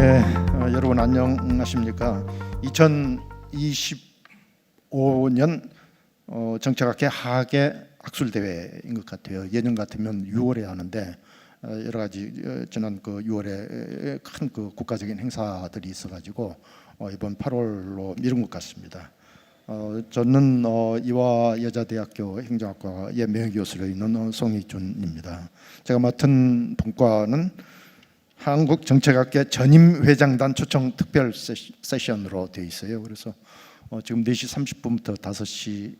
여러분 안녕하십니까? 2025년 정책학회 하계 학술대회인 것 같아요. 예년 같으면 6월에 하는데 여러 가지 지난 6월에 큰 국가적인 행사들이 있어가지고 이번 8월로 미룬 것 같습니다. 저는 이화여자대학교 행정학과의 명예교수로 있는 송익준입니다. 제가 맡은 본과는 한국정책학회 전임회장단 초청 특별 세션으로 되어 있어요. 그래서 지금 4시 30분부터 3시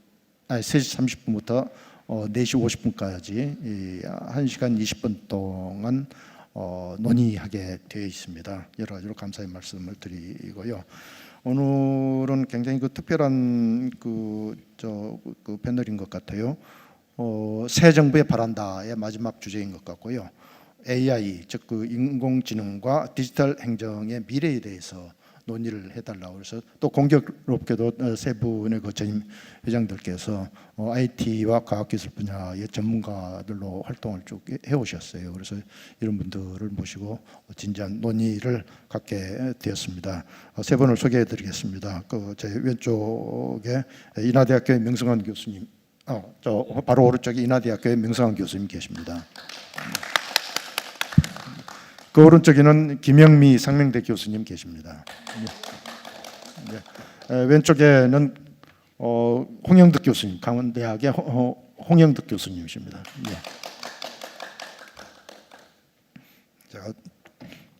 30분부터 4시 50분까지 1시간 20분 동안 논의하게 되어 있습니다. 여러 가지로 감사의 말씀을 드리고요. 오늘은 굉장히 특별한 패널인 것 같아요. 새 정부의 바란다의 마지막 주제인 것 같고요. AI, 즉 인공지능과 디지털 행정의 미래에 대해서 논의를 해달라고 해서 또 공교롭게도 세 분의 전임 회장들께서 IT와 과학기술 분야의 전문가들로 활동을 쭉 해오셨어요. 그래서 이런 분들을 모시고 진지한 논의를 갖게 되었습니다. 세 분을 소개해드리겠습니다. 제 왼쪽에 인하대학교의 명성환 교수님, 바로 오른쪽에 인하대학교의 명성환 교수님 계십니다. 그 오른쪽에는 김영미 상명대 교수님 계십니다. 왼쪽에는 홍영득 교수님, 강원대학의 홍영득 교수님이십니다. 제가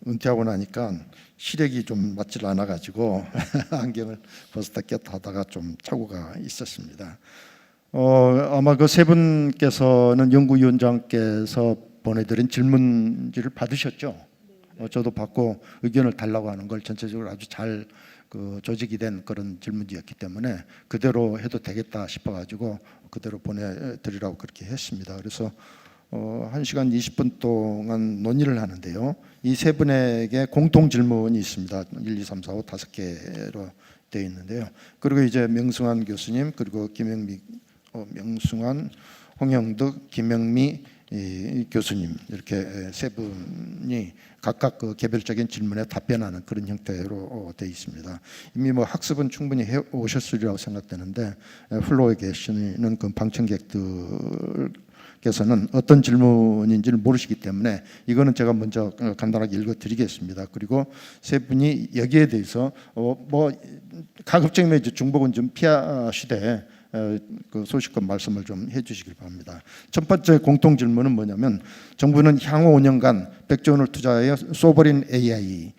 은퇴하고 나니까 시력이 좀 맞질 않아가지고 안경을 벗었다 꼈다 하다가 좀 착오가 있었습니다. 아마 그 세 분께서는 연구위원장께서 보내드린 질문지를 받으셨죠? 저도 받고 의견을 달라고 하는 걸 전체적으로 아주 잘 조직이 된 그런 질문지였기 때문에 그대로 해도 되겠다 싶어가지고 그대로 보내드리라고 그렇게 했습니다. 그래서 1시간 20분 동안 논의를 하는데요. 이 세 분에게 공통 질문이 있습니다. 1, 2, 3, 4, 5, 5개로 되어 있는데요. 그리고 이제 명승환 교수님, 그리고 명승환, 홍영득, 김영미 교수님 이렇게 세 분이 각각 개별적인 질문에 답변하는 그런 형태로 되어 있습니다. 이미 학습은 충분히 해 오셨으리라고 생각되는데 플로어에 계시는 방청객들께서는 어떤 질문인지를 모르시기 때문에 이거는 제가 먼저 간단하게 읽어드리겠습니다. 그리고 세 분이 여기에 대해서 가급적이면 이제 중복은 좀 피하시되 소식껏 말씀을 좀 해주시길 바랍니다. 첫 번째 공통 질문은 뭐냐면 정부는 향후 5년간 100조 원을 투자하여 소버린 AI를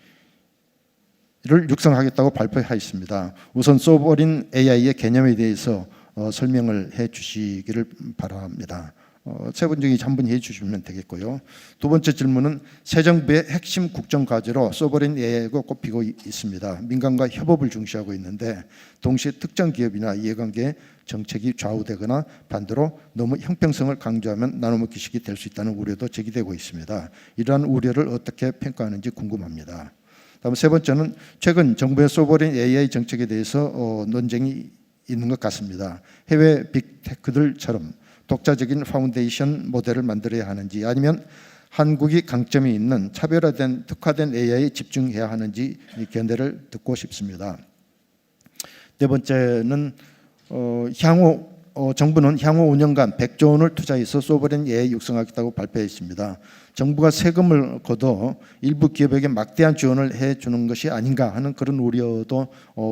육성하겠다고 발표하였습니다. 우선 소버린 AI의 개념에 대해서 설명을 해주시기를 바랍니다. 세 분 중에 한 분이 해주시면 되겠고요. 두 번째 질문은 새 정부의 핵심 국정 과제로 소버린 AI가 꼽히고 있습니다. 민간과 협업을 중시하고 있는데 동시에 특정 기업이나 이해관계 정책이 좌우되거나 반대로 너무 형평성을 강조하면 나눠먹기 식이 될 수 있다는 우려도 제기되고 있습니다. 이러한 우려를 어떻게 평가하는지 궁금합니다. 다음 세 번째는 최근 정부의 소버린 AI 정책에 대해서 논쟁이 있는 것 같습니다. 해외 빅테크들처럼 독자적인 파운데이션 모델을 만들어야 하는지 아니면 한국이 강점이 있는 차별화된 특화된 AI에 집중해야 하는지 견해를 듣고 싶습니다. 네 번째는 정부는 향후 5년간 100조 원을 투자해서 소버린 AI 육성하겠다고 발표했습니다. 정부가 세금을 걷어 일부 기업에게 막대한 지원을 해주는 것이 아닌가 하는 그런 우려도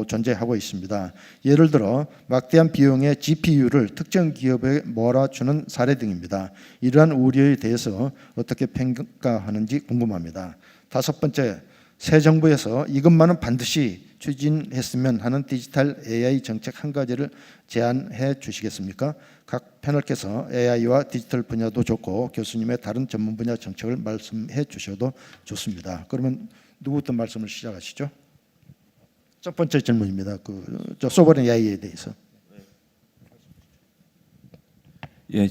존재하고 있습니다. 예를 들어 막대한 비용의 GPU를 특정 기업에 몰아주는 사례 등입니다. 이러한 우려에 대해서 어떻게 평가하는지 궁금합니다. 다섯 번째, 새 정부에서 이것만은 반드시 추진했으면 하는 디지털 AI 정책 한 가지를 제안해 주시겠습니까? 각 패널께서 AI와 디지털 분야도 좋고 교수님의 다른 전문 분야 정책을 말씀해 주셔도 좋습니다. 그러면 누구부터 말씀을 시작하시죠? 첫 번째 질문입니다. 소버린 AI에 대해서. 예,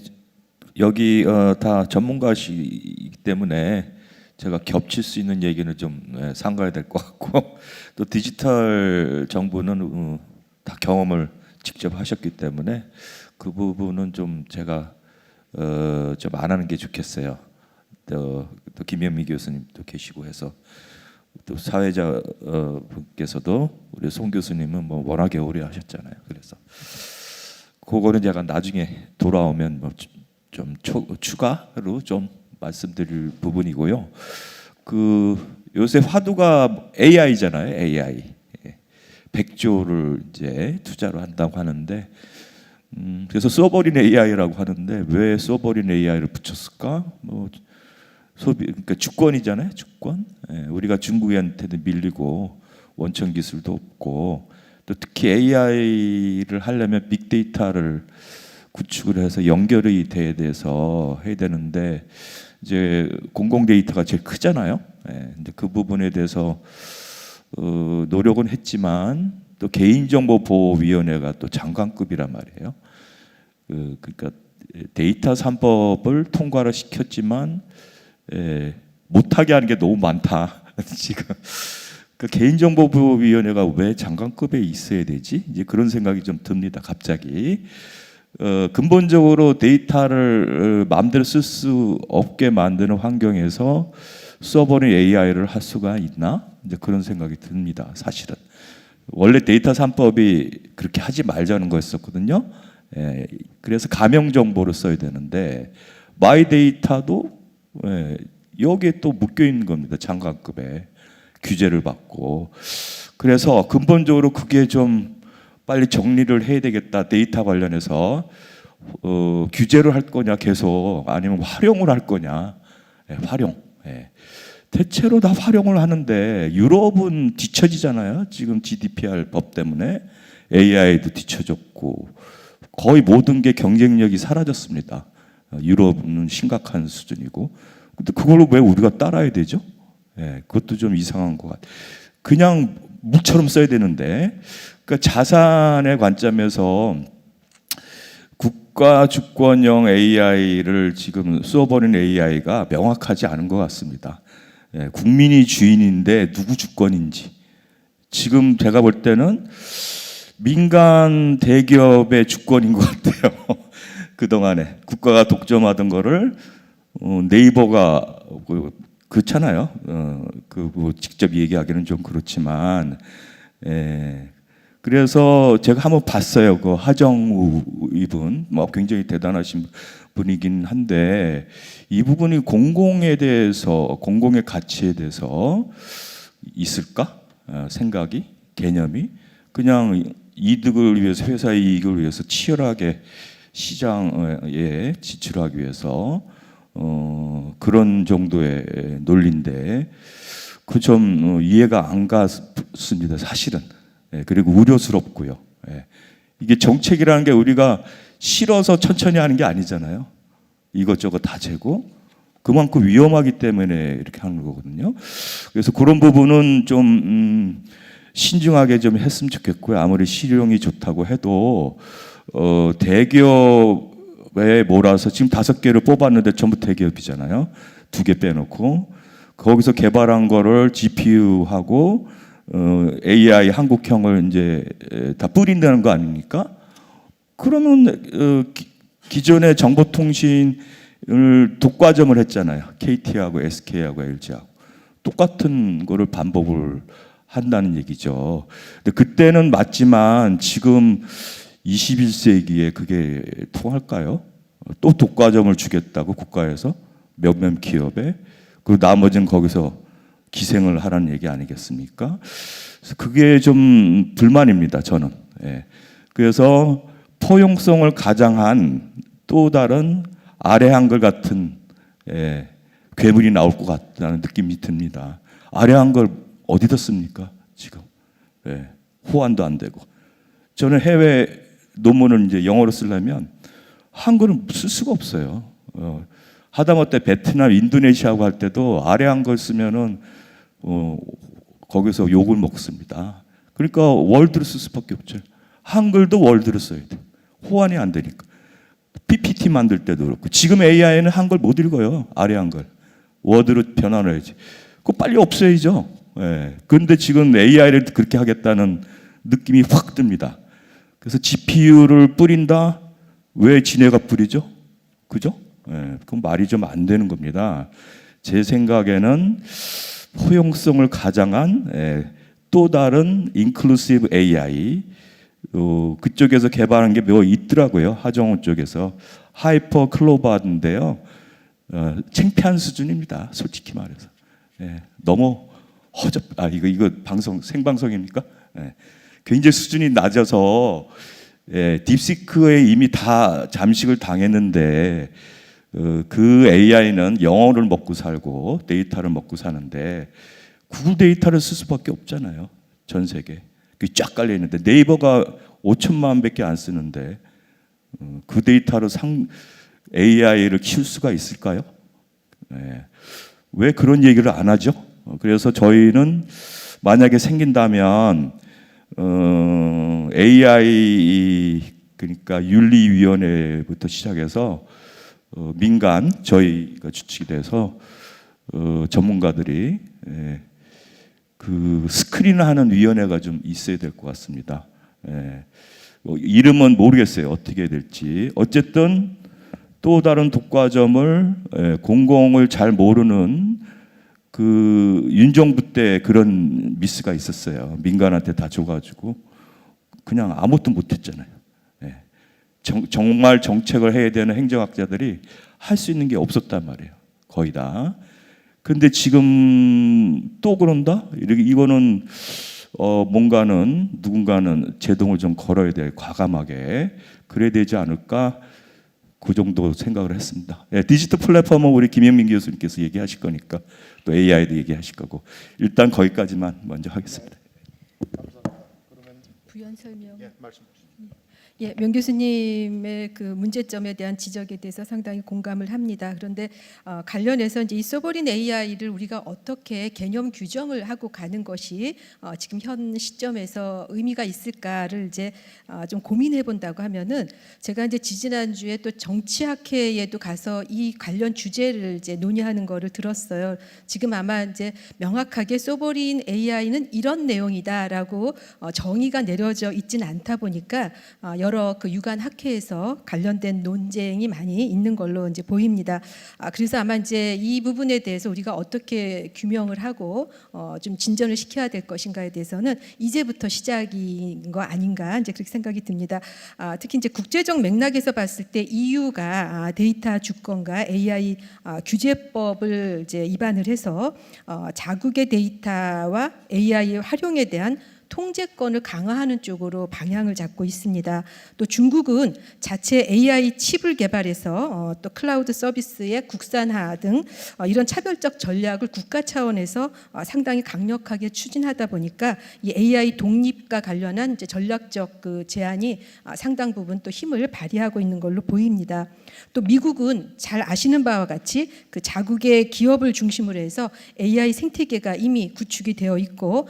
여기 다 전문가시기 때문에 제가 겹칠 수 있는 얘기는 좀 삼가야 될 것 같고 또 디지털 정부는 다 경험을 직접 하셨기 때문에 그 부분은 좀 제가 좀 안 하는 게 좋겠어요. 또 김현미 교수님도 계시고 해서 또 사회자 분께서도 우리 송 교수님은 뭐 워낙에 오래 하셨잖아요. 그래서 그거는 제가 나중에 돌아오면 뭐 좀 추가로 좀 말씀드릴 부분이고요. 그 요새 화두가 AI잖아요. AI 100조를 이제 투자를 한다고 하는데, 그래서 써버린 AI라고 하는데 왜 써버린 AI를 붙였을까? 뭐 소비, 그러니까 주권이잖아요. 주권. 우리가 중국한테도 밀리고 원천 기술도 없고, 또 특히 AI를 하려면 빅데이터를 구축을 해서 연결이 돼서 해야 되는데, 이제 공공 데이터가 제일 크잖아요. 근데 그 부분에 대해서 노력은 했지만 또 개인정보보호위원회가 또 장관급이란 말이에요. 그러니까 데이터 3법을 통과를 시켰지만 못하게 하는 게 너무 많다. 지금 그 개인정보보호위원회가 왜 장관급에 있어야 되지? 이제 그런 생각이 좀 듭니다. 갑자기. 근본적으로 데이터를 마음대로 쓸 수 없게 만드는 환경에서 써버린 AI를 할 수가 있나? 이제 그런 생각이 듭니다. 사실은 원래 데이터 3법이 그렇게 하지 말자는 거였었거든요. 그래서 가명 정보를 써야 되는데 마이 데이터도 여기에 또 묶여 있는 겁니다. 장관급에 규제를 받고. 그래서 근본적으로 그게 좀 빨리 정리를 해야 되겠다. 데이터 관련해서 규제를 할 거냐 계속, 아니면 활용을 할 거냐. 활용. 대체로 다 활용을 하는데 유럽은 뒤처지잖아요. 지금 GDPR 법 때문에 AI도 뒤처졌고 거의 모든 게 경쟁력이 사라졌습니다. 유럽은 심각한 수준이고, 근데 그걸 왜 우리가 따라야 되죠? 그것도 좀 이상한 것 같아요. 그냥 물처럼 써야 되는데. 그러니까 자산의 관점에서 국가 주권형 AI를 지금 써버린 AI가 명확하지 않은 것 같습니다. 국민이 주인인데 누구 주권인지. 지금 제가 볼 때는 민간 대기업의 주권인 것 같아요. 그동안에 국가가 독점하던 거를 네이버가 그렇잖아요. 뭐 직접 얘기하기는 좀 그렇지만, 그래서 제가 한번 봤어요. 그 하정우 이분, 뭐 굉장히 대단하신 분이긴 한데 이 부분이 공공에 대해서, 공공의 가치에 대해서 있을까? 생각이, 개념이 그냥 이득을 위해서, 회사의 이익을 위해서 치열하게 시장에 지출하기 위해서 그런 정도의 논리인데 그 좀 이해가 안 갔습니다. 사실은. 그리고 우려스럽고요. 이게 정책이라는 게 우리가 싫어서 천천히 하는 게 아니잖아요. 이것저것 다 재고 그만큼 위험하기 때문에 이렇게 하는 거거든요. 그래서 그런 부분은 좀 신중하게 좀 했으면 좋겠고요. 아무리 실용이 좋다고 해도 대기업에 몰아서 지금 5개를 뽑았는데 전부 대기업이잖아요. 2개 빼놓고 거기서 개발한 거를 GPU하고 AI 한국형을 이제 다 뿌린다는 거 아닙니까? 그러면 기존의 정보통신을 독과점을 했잖아요. KT하고 SK하고 LG하고 똑같은 거를 반복을 한다는 얘기죠. 근데 그때는 맞지만 지금 21세기에 그게 통할까요? 또 독과점을 주겠다고 국가에서 몇몇 기업에, 그리고 나머지는 거기서 기생을 하라는 얘기 아니겠습니까? 그래서 그게 좀 불만입니다, 저는. 그래서 포용성을 가장한 또 다른 아래 한글 같은 괴물이 나올 것 같다는 느낌이 듭니다. 아래 한글 어디다 씁니까, 지금? 호환도 안 되고. 저는 해외 논문을 이제 영어로 쓰려면 한글은 쓸 수가 없어요. 하다못해 베트남, 인도네시아하고 할 때도 아래 한글 쓰면은 거기서 욕을 먹습니다. 그러니까 월드로 쓸 수밖에 없죠. 한글도 월드로 써야 돼. 호환이 안 되니까. PPT 만들 때도 그렇고. 지금 AI는 한글 못 읽어요. 아래 한글. 워드로 변환해야지. 그거 빨리 없애야죠. 그런데 지금 AI를 그렇게 하겠다는 느낌이 확 듭니다. 그래서 GPU를 뿌린다? 왜 지네가 뿌리죠? 그죠? 그건 말이 좀 안 되는 겁니다. 제 생각에는 포용성을 가장한 또 다른 인클루시브 AI 그쪽에서 개발한 게 뭐 있더라고요. 하정우 쪽에서 하이퍼 클로바인데요. 창피한 수준입니다. 솔직히 말해서 너무 이거 방송 생방송입니까? 굉장히 수준이 낮아서 딥시크에 이미 다 잠식을 당했는데 그 AI는 영어를 먹고 살고 데이터를 먹고 사는데 구글 데이터를 쓸 수밖에 없잖아요. 전 세계 그게 쫙 깔려 있는데 네이버가 5천만 밖에 안 쓰는데 그 데이터로 AI를 키울 수가 있을까요? 왜 그런 얘기를 안 하죠? 그래서 저희는 만약에 생긴다면 AI 그러니까 윤리위원회부터 시작해서 민간 저희가 주축이 돼서 전문가들이 그 스크린하는 위원회가 좀 있어야 될 것 같습니다. 이름은 모르겠어요. 어떻게 될지. 어쨌든 또 다른 독과점을 공공을 잘 모르는 그 윤정부 때 그런 미스가 있었어요. 민간한테 다 줘가지고 그냥 아무것도 못했잖아요. 정말 정책을 해야 되는 행정학자들이 할 수 있는 게 없었단 말이에요. 거의 다. 근데 지금 또 그런다? 이거는 뭔가는 누군가는 제동을 좀 걸어야 돼. 과감하게 그래야 되지 않을까? 그 정도 생각을 했습니다. 디지털 플랫폼은 우리 김영민 교수님께서 얘기하실 거니까 또 AI도 얘기하실 거고 일단 거기까지만 먼저 하겠습니다. 부연 설명. 명 교수님의 그 문제점에 대한 지적에 대해서 상당히 공감을 합니다. 그런데 관련해서 이제 이 소버린 AI를 우리가 어떻게 개념 규정을 하고 가는 것이 지금 현 시점에서 의미가 있을까를 이제 좀 고민해 본다고 하면은 제가 이제 지지난주에 또 정치학회에도 가서 이 관련 주제를 이제 논의하는 거를 들었어요. 지금 아마 이제 명확하게 소버린 AI는 이런 내용이다라고 정의가 내려져 있진 않다 보니까 여러 그 유관 학회에서 관련된 논쟁이 많이 있는 걸로 이제 보입니다. 그래서 아마 이제 이 부분에 대해서 우리가 어떻게 규명을 하고 좀 진전을 시켜야 될 것인가에 대해서는 이제부터 시작인 거 아닌가 이제 그렇게 생각이 듭니다. 특히 이제 국제적 맥락에서 봤을 때 EU가 데이터 주권과 AI 규제법을 이제 입안을 해서 자국의 데이터와 AI의 활용에 대한 통제권을 강화하는 쪽으로 방향을 잡고 있습니다. 또 중국은 자체 AI 칩을 개발해서 또 클라우드 서비스의 국산화 등 이런 차별적 전략을 국가 차원에서 상당히 강력하게 추진하다 보니까 이 AI 독립과 관련한 이제 전략적 그 제안이 상당 부분 또 힘을 발휘하고 있는 걸로 보입니다. 또 미국은 잘 아시는 바와 같이 그 자국의 기업을 중심으로 해서 AI 생태계가 이미 구축이 되어 있고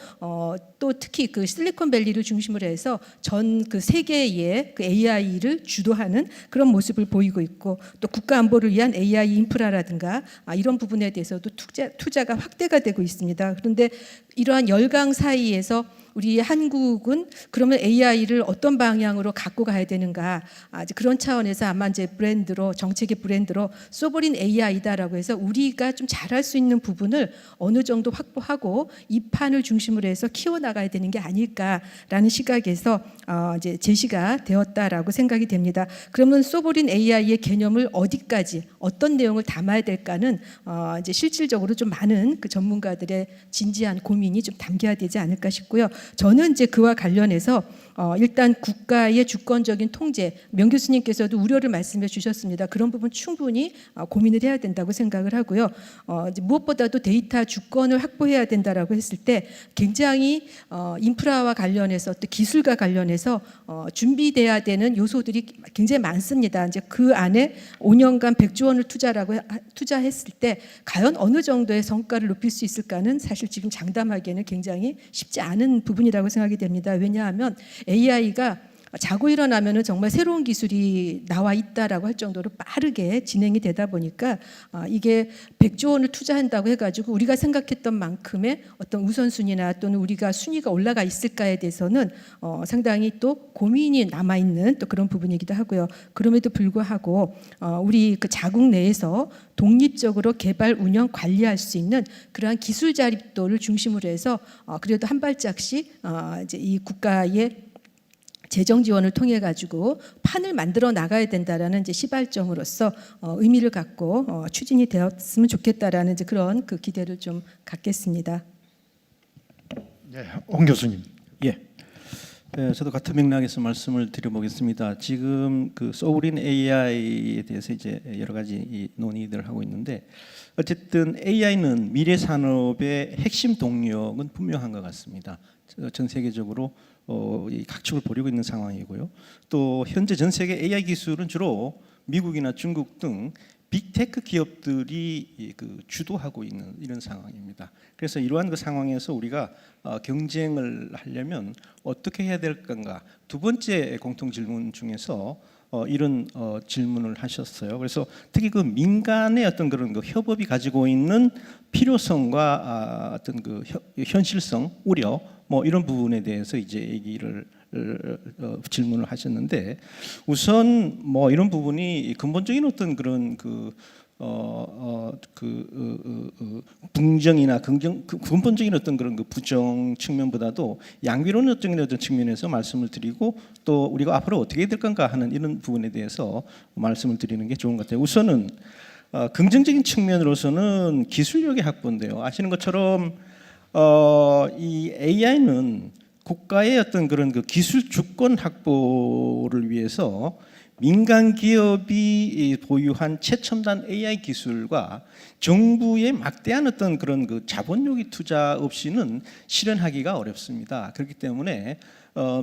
또 특히 그 실리콘밸리를 중심으로 해서 전 그 세계의 그 AI를 주도하는 그런 모습을 보이고 있고 또 국가 안보를 위한 AI 인프라라든가 이런 부분에 대해서도 투자가 확대가 되고 있습니다. 그런데 이러한 열강 사이에서 우리 한국은 그러면 AI를 어떤 방향으로 갖고 가야 되는가 그런 차원에서 아마 이제 브랜드로 정책의 브랜드로 소버린 AI다라고 해서 우리가 좀 잘할 수 있는 부분을 어느 정도 확보하고 이 판을 중심으로 해서 키워나가야 되는 게 아닐까라는 시각에서 이제 제시가 되었다라고 생각이 됩니다. 그러면 소버린 AI의 개념을 어디까지 어떤 내용을 담아야 될까는 이제 실질적으로 좀 많은 그 전문가들의 진지한 고민이 좀 담겨야 되지 않을까 싶고요. 저는 이제 그와 관련해서 일단 국가의 주권적인 통제, 명 교수님께서도 우려를 말씀해 주셨습니다. 그런 부분 충분히 고민을 해야 된다고 생각을 하고요. 무엇보다도 데이터 주권을 확보해야 된다라고 했을 때 굉장히 인프라와 관련해서 또 기술과 관련해서 준비돼야 되는 요소들이 굉장히 많습니다. 이제 그 안에 5년간 100조 원을 투자했을 때 과연 어느 정도의 성과를 높일 수 있을까는 사실 지금 장담하기에는 굉장히 쉽지 않은 부분이라고 생각이 됩니다. 왜냐하면 AI가 자고 일어나면은 정말 새로운 기술이 나와 있다라고 할 정도로 빠르게 진행이 되다 보니까 이게 100조 원을 투자한다고 해가지고 우리가 생각했던 만큼의 어떤 우선순위나 또는 우리가 순위가 올라가 있을까에 대해서는 상당히 또 고민이 남아 있는 또 그런 부분이기도 하고요. 그럼에도 불구하고 우리 그 자국 내에서 독립적으로 개발, 운영, 관리할 수 있는 그러한 기술 자립도를 중심으로 해서 그래도 한 발짝씩 이제 이 국가의 재정 지원을 통해 가지고 판을 만들어 나가야 된다라는 이제 시발점으로서 의미를 갖고 추진이 되었으면 좋겠다라는 이제 그런 그 기대를 좀 갖겠습니다. 네, 홍 교수님. 예. 저도 같은 맥락에서 말씀을 드려보겠습니다. 지금 그 소브린 AI에 대해서 이제 여러 가지 이 논의들을 하고 있는데 어쨌든 AI는 미래 산업의 핵심 동력은 분명한 것 같습니다. 전 세계적으로 이 각축을 벌이고 있는 상황이고요. 또 현재 전 세계 AI 기술은 주로 미국이나 중국 등 빅테크 기업들이 그 주도하고 있는 이런 상황입니다. 그래서 이러한 그 상황에서 우리가 경쟁을 하려면 어떻게 해야 될 건가? 두 번째 공통 질문 중에서 이런 질문을 하셨어요. 그래서 특히 그 민간의 어떤 그런 그 협업이 가지고 있는 필요성과 어떤 그 현실성, 우려 뭐 이런 부분에 대해서 이제 얘기를 질문을 하셨는데 우선 뭐 이런 부분이 근본적인 어떤 그런 긍정이나 긍정 근본적인 어떤 그런 그 부정 측면보다도 양비론적인 어떤 측면에서 말씀을 드리고 또 우리가 앞으로 어떻게 해야 될 건가 하는 이런 부분에 대해서 말씀을 드리는 게 좋은 것 같아요. 우선은 긍정적인 측면으로서는 기술력의 확보인데요. 아시는 것처럼 이 AI는 국가의 어떤 그런 그 기술 주권 확보를 위해서 민간 기업이 보유한 최첨단 AI 기술과 정부의 막대한 어떤 그런 그 자본력이 투자 없이는 실현하기가 어렵습니다. 그렇기 때문에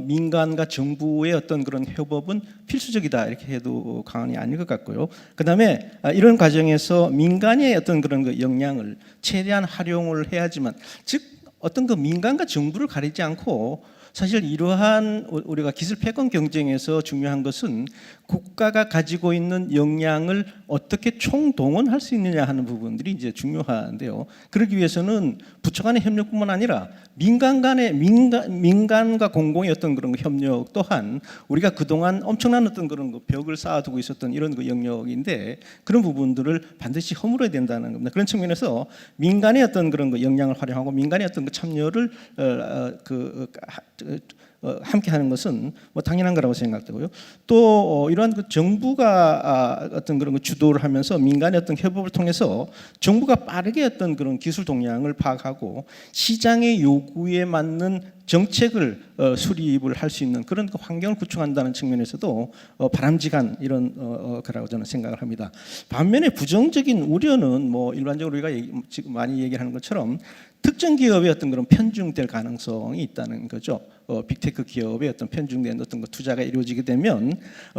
민간과 정부의 어떤 그런 협업은 필수적이다 이렇게 해도 과언이 아닐 것 같고요. 그다음에 이런 과정에서 민간의 어떤 그런 그 역량을 최대한 활용을 해야지만 즉 어떤 그 민간과 정부를 가리지 않고 사실 이러한 우리가 기술 패권 경쟁에서 중요한 것은 국가가 가지고 있는 역량을 어떻게 총동원할 수 있느냐 하는 부분들이 이제 중요한데요. 그러기 위해서는 부처 간의 협력뿐만 아니라 민간과 공공의 어떤 그런 협력 또한 우리가 그동안 엄청난 어떤 그런 벽을 쌓아두고 있었던 이런 그 영역인데 그런 부분들을 반드시 허물어야 된다는 겁니다. 그런 측면에서 민간의 어떤 그런 그 역량을 활용하고 민간의 어떤 그 참여를 함께 하는 것은 뭐 당연한 거라고 생각되고요. 또 이러한 그 정부가 어떤 그런 거 주도를 하면서 민간의 어떤 협업을 통해서 정부가 빠르게 어떤 그런 기술 동향을 파악하고 시장의 요구에 맞는 정책을 수립을 할 수 있는 그런 환경을 구축한다는 측면에서도 바람직한 이런 거라고 저는 생각을 합니다. 반면에 부정적인 우려는 뭐 일반적으로 우리가 지금 많이 얘기하는 것처럼 특정 기업의 어떤 그런 편중될 가능성이 있다는 거죠. 빅테크 기업의 어떤 편중된 어떤 투자가 이루어지게 되면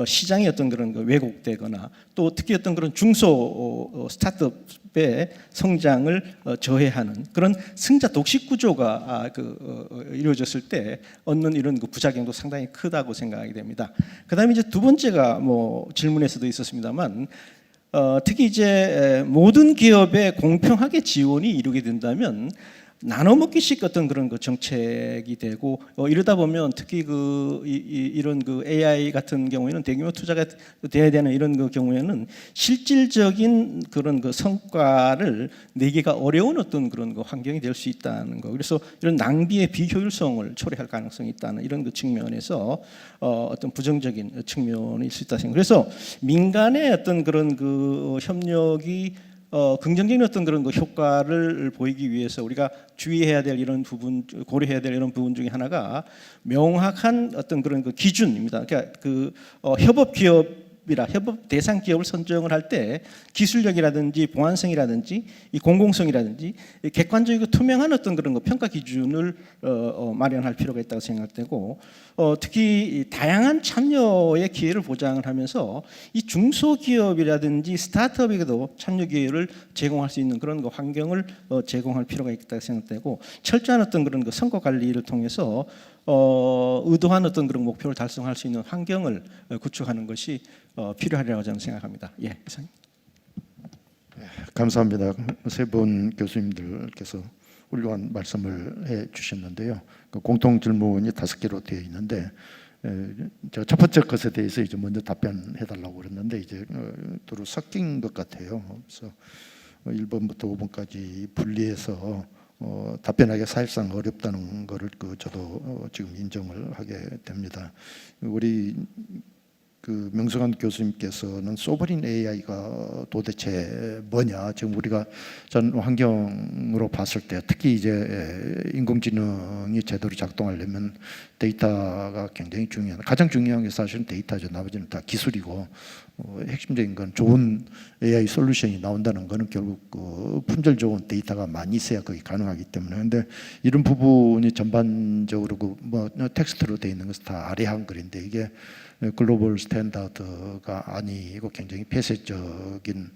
시장의 어떤 그런 왜곡되거나 또 특히 어떤 그런 중소 스타트업의 성장을 저해하는 그런 승자 독식 구조가 이루어졌을 때 얻는 이런 그 부작용도 상당히 크다고 생각이 됩니다. 그다음에 이제 두 번째가 뭐 질문에서도 있었습니다만. 특히 이제 모든 기업에 공평하게 지원이 이루게 된다면 나눠 먹기식 어떤 그런 그 정책이 되고 이러다 보면 특히 이런 그 AI 같은 경우에는 대규모 투자가 돼야 되는 이런 그 경우에는 실질적인 그런 그 성과를 내기가 어려운 어떤 그런 그 환경이 될 수 있다는 거. 그래서 이런 낭비의 비효율성을 초래할 가능성이 있다는 이런 그 측면에서 어떤 부정적인 측면이 있을 수 있다 생각. 그래서 민간의 어떤 그런 그 협력이 긍정적인 어떤 그런 그 효과를 보이기 위해서 우리가 주의해야 될 이런 부분, 고려해야 될 이런 부분 중에 하나가 명확한 어떤 그런 그 기준입니다. 그러니까 협업 대상 기업을 선정을 할 때 기술력이라든지 보안성이라든지 이 공공성이라든지 이 객관적이고 투명한 어떤 그런 거 평가 기준을 마련할 필요가 있다고 생각되고 특히 다양한 참여의 기회를 보장을 하면서 이 중소기업이라든지 스타트업에게도 참여 기회를 제공할 수 있는 그런 거 환경을 제공할 필요가 있다고 생각되고 철저한 어떤 그런 거 성과 관리를 통해서 의도한 어떤 그런 목표를 달성할 수 있는 환경을 구축하는 것이 필요하리라고 저는 생각합니다. 예, 이상입니다. 감사합니다. 세 분 교수님들께서 훌륭한 말씀을 해 주셨는데요. 그 공통 질문이 5개로 되어 있는데 제가 첫 번째 것에 대해서 이제 먼저 답변해 달라고 그랬는데 이제 두루 섞인 것 같아요. 그래서 1번부터 5번까지 분리해서 답변하기 사실상 어렵다는 거를 저도 지금 인정을 하게 됩니다. 우리 그 명성한 교수님께서는 소버린 AI가 도대체 뭐냐, 지금 우리가 전 환경으로 봤을 때 특히 이제 인공지능이 제대로 작동하려면 데이터가 굉장히 중요한, 가장 중요한 게 사실은 데이터죠. 나머지는 다 기술이고 핵심적인 건 좋은 AI 솔루션이 나온다는 거는 결국 그 품질 좋은 데이터가 많이 있어야 그게 가능하기 때문에. 근데 이런 부분이 전반적으로 그 뭐 텍스트로 되어 있는 것은 다 아래 한글인데 이게 글로벌 스탠다드가 아니고 굉장히 폐쇄적인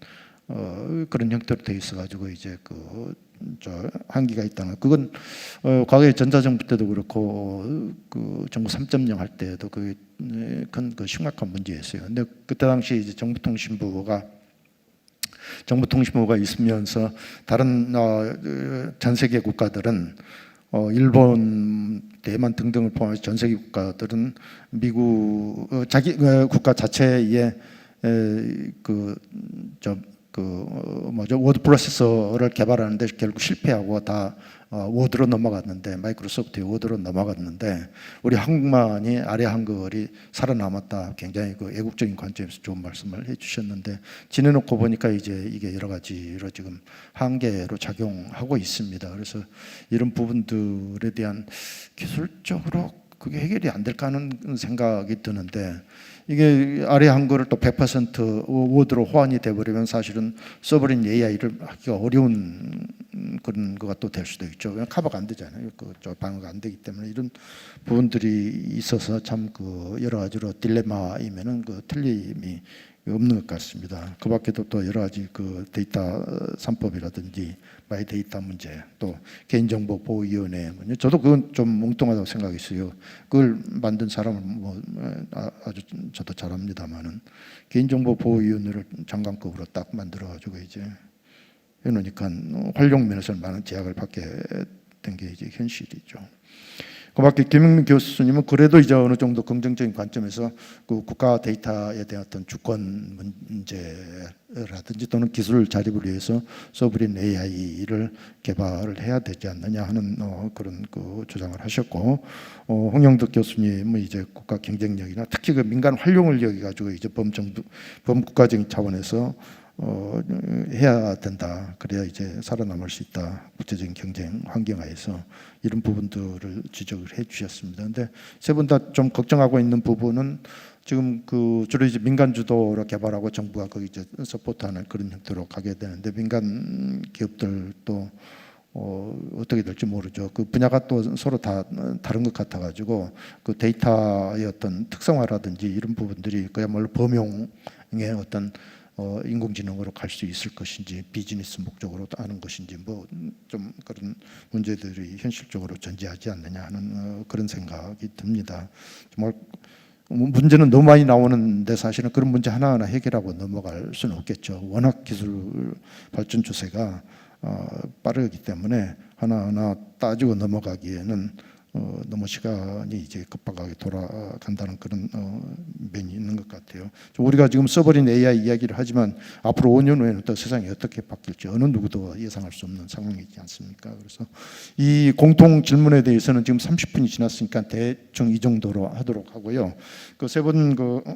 그런 형태로 되어 있어가지고 이제 저 한계가 있다는, 그건 과거에 전자정부 때도 그렇고 그 정부 3.0 할 때도 그 큰 심각한 문제였어요. 근데 그때 당시 이제 정보통신부가 있으면서 다른 전 세계 국가들은 일본, 대만 등등을 포함해서 전 세계 국가들은 미국 자기 국가 자체의 워드 프로세서를 개발하는데 결국 실패하고 다 워드로 넘어갔는데, 마이크로소프트의 워드로 넘어갔는데 우리 한국만이 아래 한글이 살아남았다. 굉장히 그 애국적인 관점에서 좋은 말씀을 해주셨는데 지내놓고 보니까 이제 이게 여러 가지로 지금 한계로 작용하고 있습니다. 그래서 이런 부분들에 대한 기술적으로 그게 해결이 안 될까 하는 생각이 드는데, 이게 아래 한글을 또 100% 워드로 호환이 돼버리면 사실은 서버린 AI를 하기가 어려운 그런 거가 또 될 수도 있죠. 커버가 안 되잖아요. 저 방어가 안 되기 때문에 이런 부분들이 있어서 참 여러 가지로 딜레마이면은 틀림이 없는 것 같습니다. 그 밖에도 또 여러 가지 데이터 3법이라든지 마이 데이터 문제, 또 개인정보보호위원회 문제, 저도 그건 좀 엉뚱하다고 생각했어요. 그걸 만든 사람은 아주 저도 잘 압니다만은 개인정보보호위원회를 장관급으로 딱 만들어가지고 이제 해놓으니까 활용 면에서는 많은 제약을 받게 된 게 이제 현실이죠. 그밖에 김영민 교수님은 그래도 이제 어느 정도 긍정적인 관점에서 국가 데이터에 대한 어떤 주권 문제라든지 또는 기술 자립을 위해서 소브린 AI를 개발을 해야 되지 않느냐 하는 그런 주장을 하셨고, 홍영덕 교수님은 이제 국가 경쟁력이나 특히 민간 활용을 여기가지고 이제 범국가적인 차원에서 해야 된다. 그래야 이제 살아남을 수 있다. 국제적인 경쟁 환경하에서 이런 부분들을 지적을 해주셨습니다. 그런데 세 분 다 좀 걱정하고 있는 부분은 지금 주로 이제 민간 주도로 개발하고 정부가 이제 서포트하는 그런 형태로 가게 되는데, 민간 기업들도 어떻게 될지 모르죠. 그 분야가 또 서로 다 다른 것 같아가지고 데이터의 어떤 특성화라든지 이런 부분들이 그야말로 범용의 어떤 인공지능으로 갈 수 있을 것인지 비즈니스 목적으로 하는 것인지 좀 그런 문제들이 현실적으로 존재하지 않느냐 하는 그런 생각이 듭니다. 정말 문제는 너무 많이 나오는데 사실은 그런 문제 하나하나 해결하고 넘어갈 수는 없겠죠. 워낙 기술 발전 추세가 빠르기 때문에 하나하나 따지고 넘어가기에는 너무 시간이 이제 급박하게 돌아간다는 그런 면이 있는 것 같아요. 우리가 지금 서버린 AI 이야기를 하지만 앞으로 5년 후에는 또 세상이 어떻게 바뀔지 어느 누구도 예상할 수 없는 상황이지 않습니까? 그래서 이 공통 질문에 대해서는 지금 30분이 지났으니까 대충 이 정도로 하도록 하고요. 세 분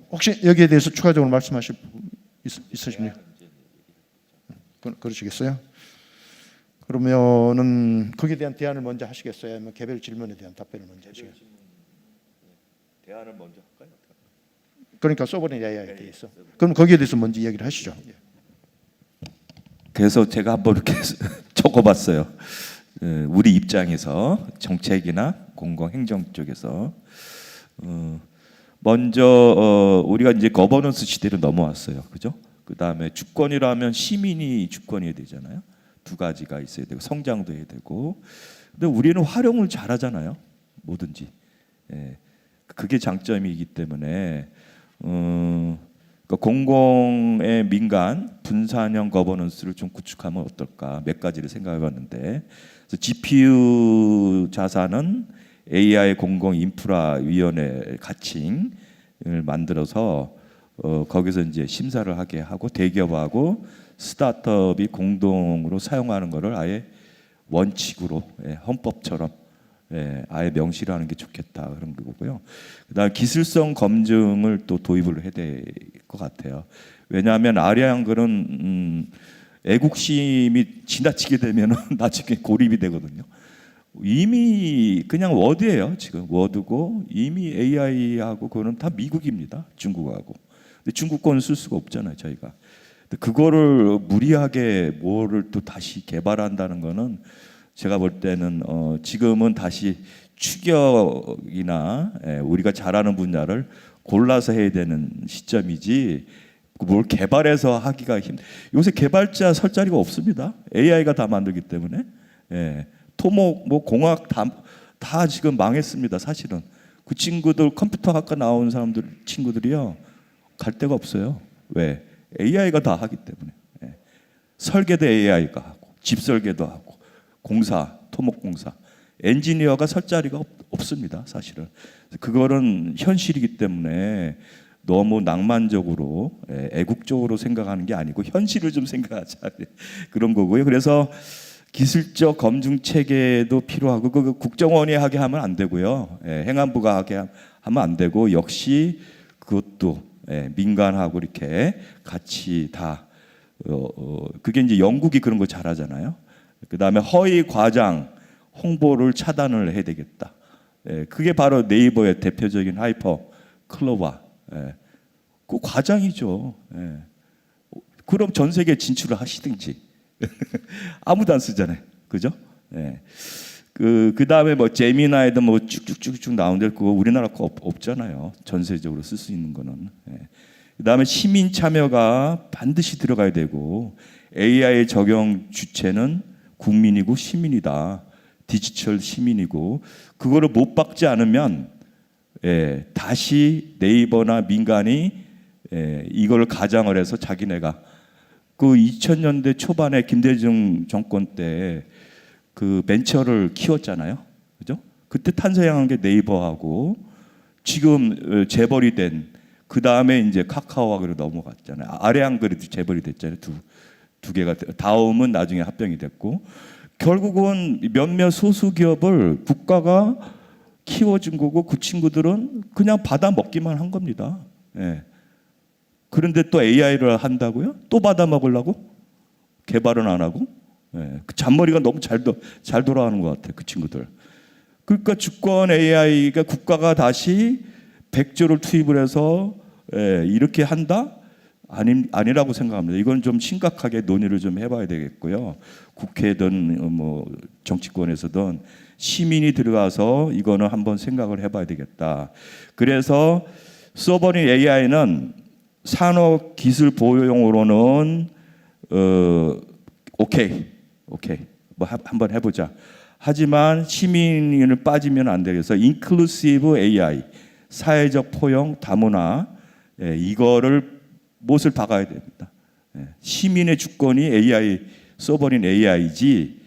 혹시 여기에 대해서 추가적으로 말씀하실 부분 있으십니까? 그러시겠어요? 그러면은 거기에 대한 대안을 먼저 하시겠어요? 아니면 개별 질문에 대한 답변을 먼저 하시겠어요? 대안을 먼저 할까요? 그러니까 소버린 AI에 대해서. 그럼 거기에 대해서 먼저 이야기를 하시죠. 그래서 제가 한번 이렇게 적어봤어요. 우리 입장에서 정책이나 공공행정 쪽에서 먼저 우리가 이제 거버넌스 시대로 넘어왔어요, 그죠? 그 다음에 주권이라면 시민이 주권이 되잖아요. 두 가지가 있어야 되고 성장도 해야 되고. 근데 우리는 활용을 잘하잖아요, 뭐든지. 예. 그게 장점이기 때문에 그러니까 공공의 민간 분산형 거버넌스를 좀 구축하면 어떨까 몇 가지를 생각해봤는데, 그래서 GPU 자산은 AI 공공 인프라 위원회 가칭을 만들어서 거기서 이제 심사를 하게 하고 대기업하고 스타트업이 공동으로 사용하는 것을 아예 원칙으로 헌법처럼 아예 명시를 하는 게 좋겠다 그런 거고요. 그다음 기술성 검증을 또 도입을 해야 될 것 같아요. 왜냐하면 아래한글은 애국심이 지나치게 되면 나중에 고립이 되거든요. 이미 그냥 워드예요. 지금 워드고 이미 AI하고 그거는 다 미국입니다. 중국하고. 근데 중국 거는 쓸 수가 없잖아요, 저희가. 근데 그거를 무리하게 뭐를 또 다시 개발한다는 거는 제가 볼 때는 지금은 다시 추격이나 우리가 잘하는 분야를 골라서 해야 되는 시점이지 뭘 개발해서 하기가 요새 개발자 설 자리가 없습니다. AI가 다 만들기 때문에. 토목 뭐 공학 다 지금 망했습니다. 사실은 그 친구들 컴퓨터학과 나온 사람들 친구들이요 갈 데가 없어요. 왜? AI가 다 하기 때문에. 설계도 AI가 하고 집 설계도 하고 공사 토목공사 엔지니어가 설 자리가 없습니다. 사실은 그거는 현실이기 때문에 너무 낭만적으로 애국적으로 생각하는 게 아니고 현실을 좀 생각하자 그런 거고요. 그래서 기술적 검증 체계도 필요하고 그 국정원이 하게 하면 안 되고요. 행안부가 하게 하면 안 되고 역시 그것도 민간하고 이렇게 같이 다 그게 이제 영국이 그런 거 잘하잖아요. 그다음에 허위 과장 홍보를 차단을 해야 되겠다. 그게 바로 네이버의 대표적인 하이퍼 클로바. 그 과장이죠. 그럼 전 세계 진출을 하시든지. 아무도 안 쓰잖아요, 그죠? 그 다음에 뭐 제미나이도 뭐 쭉쭉쭉쭉 나오는데 그거 우리나라 거 없잖아요. 전세적으로 쓸 수 있는 거는. 그 다음에 시민 참여가 반드시 들어가야 되고 AI 적용 주체는 국민이고 시민이다. 디지털 시민이고 그거를 못 박지 않으면 다시 네이버나 민간이 이걸 가장을 해서 자기네가 그 2000년대 초반에 김대중 정권 때 그 벤처를 키웠잖아요. 그죠? 그때 탄생한 게 네이버하고 지금 재벌이 된 그 다음에 이제 카카오하고 넘어갔잖아요. 아래 한글이 재벌이 됐잖아요. 두 개가 다음은 나중에 합병이 됐고 결국은 몇몇 소수 기업을 국가가 키워준 거고 그 친구들은 그냥 받아 먹기만 한 겁니다. 그런데 또 AI를 한다고요? 또 받아 먹으려고? 개발은 안 하고? 그 잔머리가 너무 잘 돌아가는 것 같아요. 그 친구들. 그러니까 주권 AI가 국가가 다시 100조를 투입을 해서 이렇게 한다? 아니라고 생각합니다. 이건 좀 심각하게 논의를 좀 해봐야 되겠고요. 국회든 뭐 정치권에서든 시민이 들어가서 이거는 한번 생각을 해봐야 되겠다. 그래서 서버린 AI는 산업 기술 보호용으로는 오케이 뭐 한번 해보자. 하지만 시민을 빠지면 안 되겠어. 인클루시브 AI 사회적 포용 다문화 이거를 못을 박아야 됩니다. 시민의 주권이 AI 서버린 AI지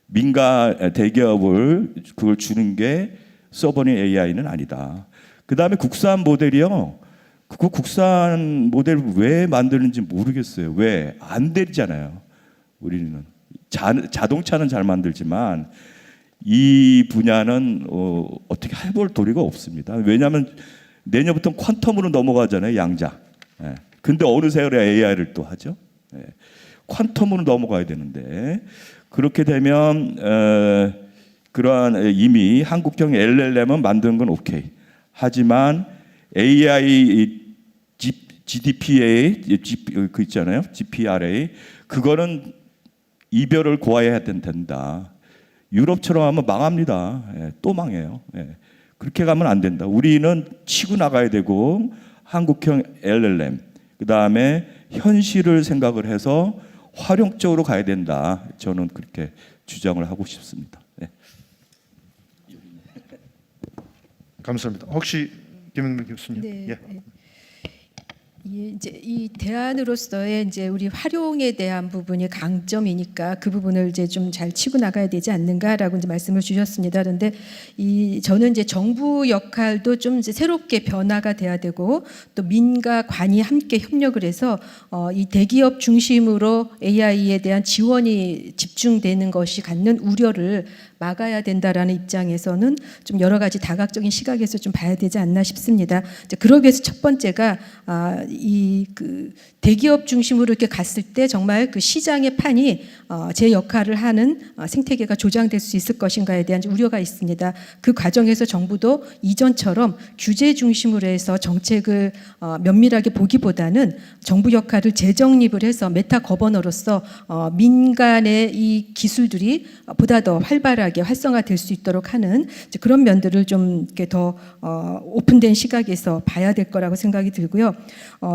민간 대기업을 그걸 주는 게 서버린 AI는 아니다. 그 다음에 국산 모델이요. 그거 국산 모델을 왜 만드는지 모르겠어요. 왜? 안 되잖아요. 우리는 자동차는 잘 만들지만 이 분야는 어떻게 해볼 도리가 없습니다. 왜냐하면 내년부터 퀀텀으로 넘어가잖아요. 양자. 근데 어느 세월에 AI를 또 하죠. 퀀텀으로 넘어가야 되는데 그렇게 되면 그러한 이미 한국형 LLM은 만드는 건 오케이. 하지만 AI GDPA 그 있잖아요. GPRA 그거는 이별을 고해야 된다. 유럽처럼 하면 망합니다. 또 망해요. 그렇게 가면 안 된다. 우리는 치고 나가야 되고 한국형 LLM 그 다음에 현실을 생각을 해서 활용적으로 가야 된다. 저는 그렇게 주장을 하고 싶습니다. 감사합니다. 혹시 김영민 교수님? 네. 예. 네. 이제 이 대안으로서의 이제 우리 활용에 대한 부분이 강점이니까 그 부분을 이제 좀 잘 치고 나가야 되지 않는가라고 이제 말씀을 주셨습니다. 그런데 저는 이제 정부 역할도 좀 이제 새롭게 변화가 돼야 되고 또 민과 관이 함께 협력을 해서 이 대기업 중심으로 AI에 대한 지원이 집중되는 것이 갖는 우려를 막아야 된다라는 입장에서는 좀 여러 가지 다각적인 시각에서 좀 봐야 되지 않나 싶습니다. 이제 그러기 위해서 첫 번째가 이 그 대기업 중심으로 이렇게 갔을 때 정말 그 시장의 판이 제 역할을 하는 생태계가 조장될 수 있을 것인가에 대한 우려가 있습니다. 그 과정에서 정부도 이전처럼 규제 중심으로 해서 정책을 면밀하게 보기보다는 정부 역할을 재정립을 해서 메타 거버너로서 민간의 이 기술들이 보다 더 활발하게 활성화될 수 있도록 하는 그런 면들을 좀 이렇게 더 오픈된 시각에서 봐야 될 거라고 생각이 들고요.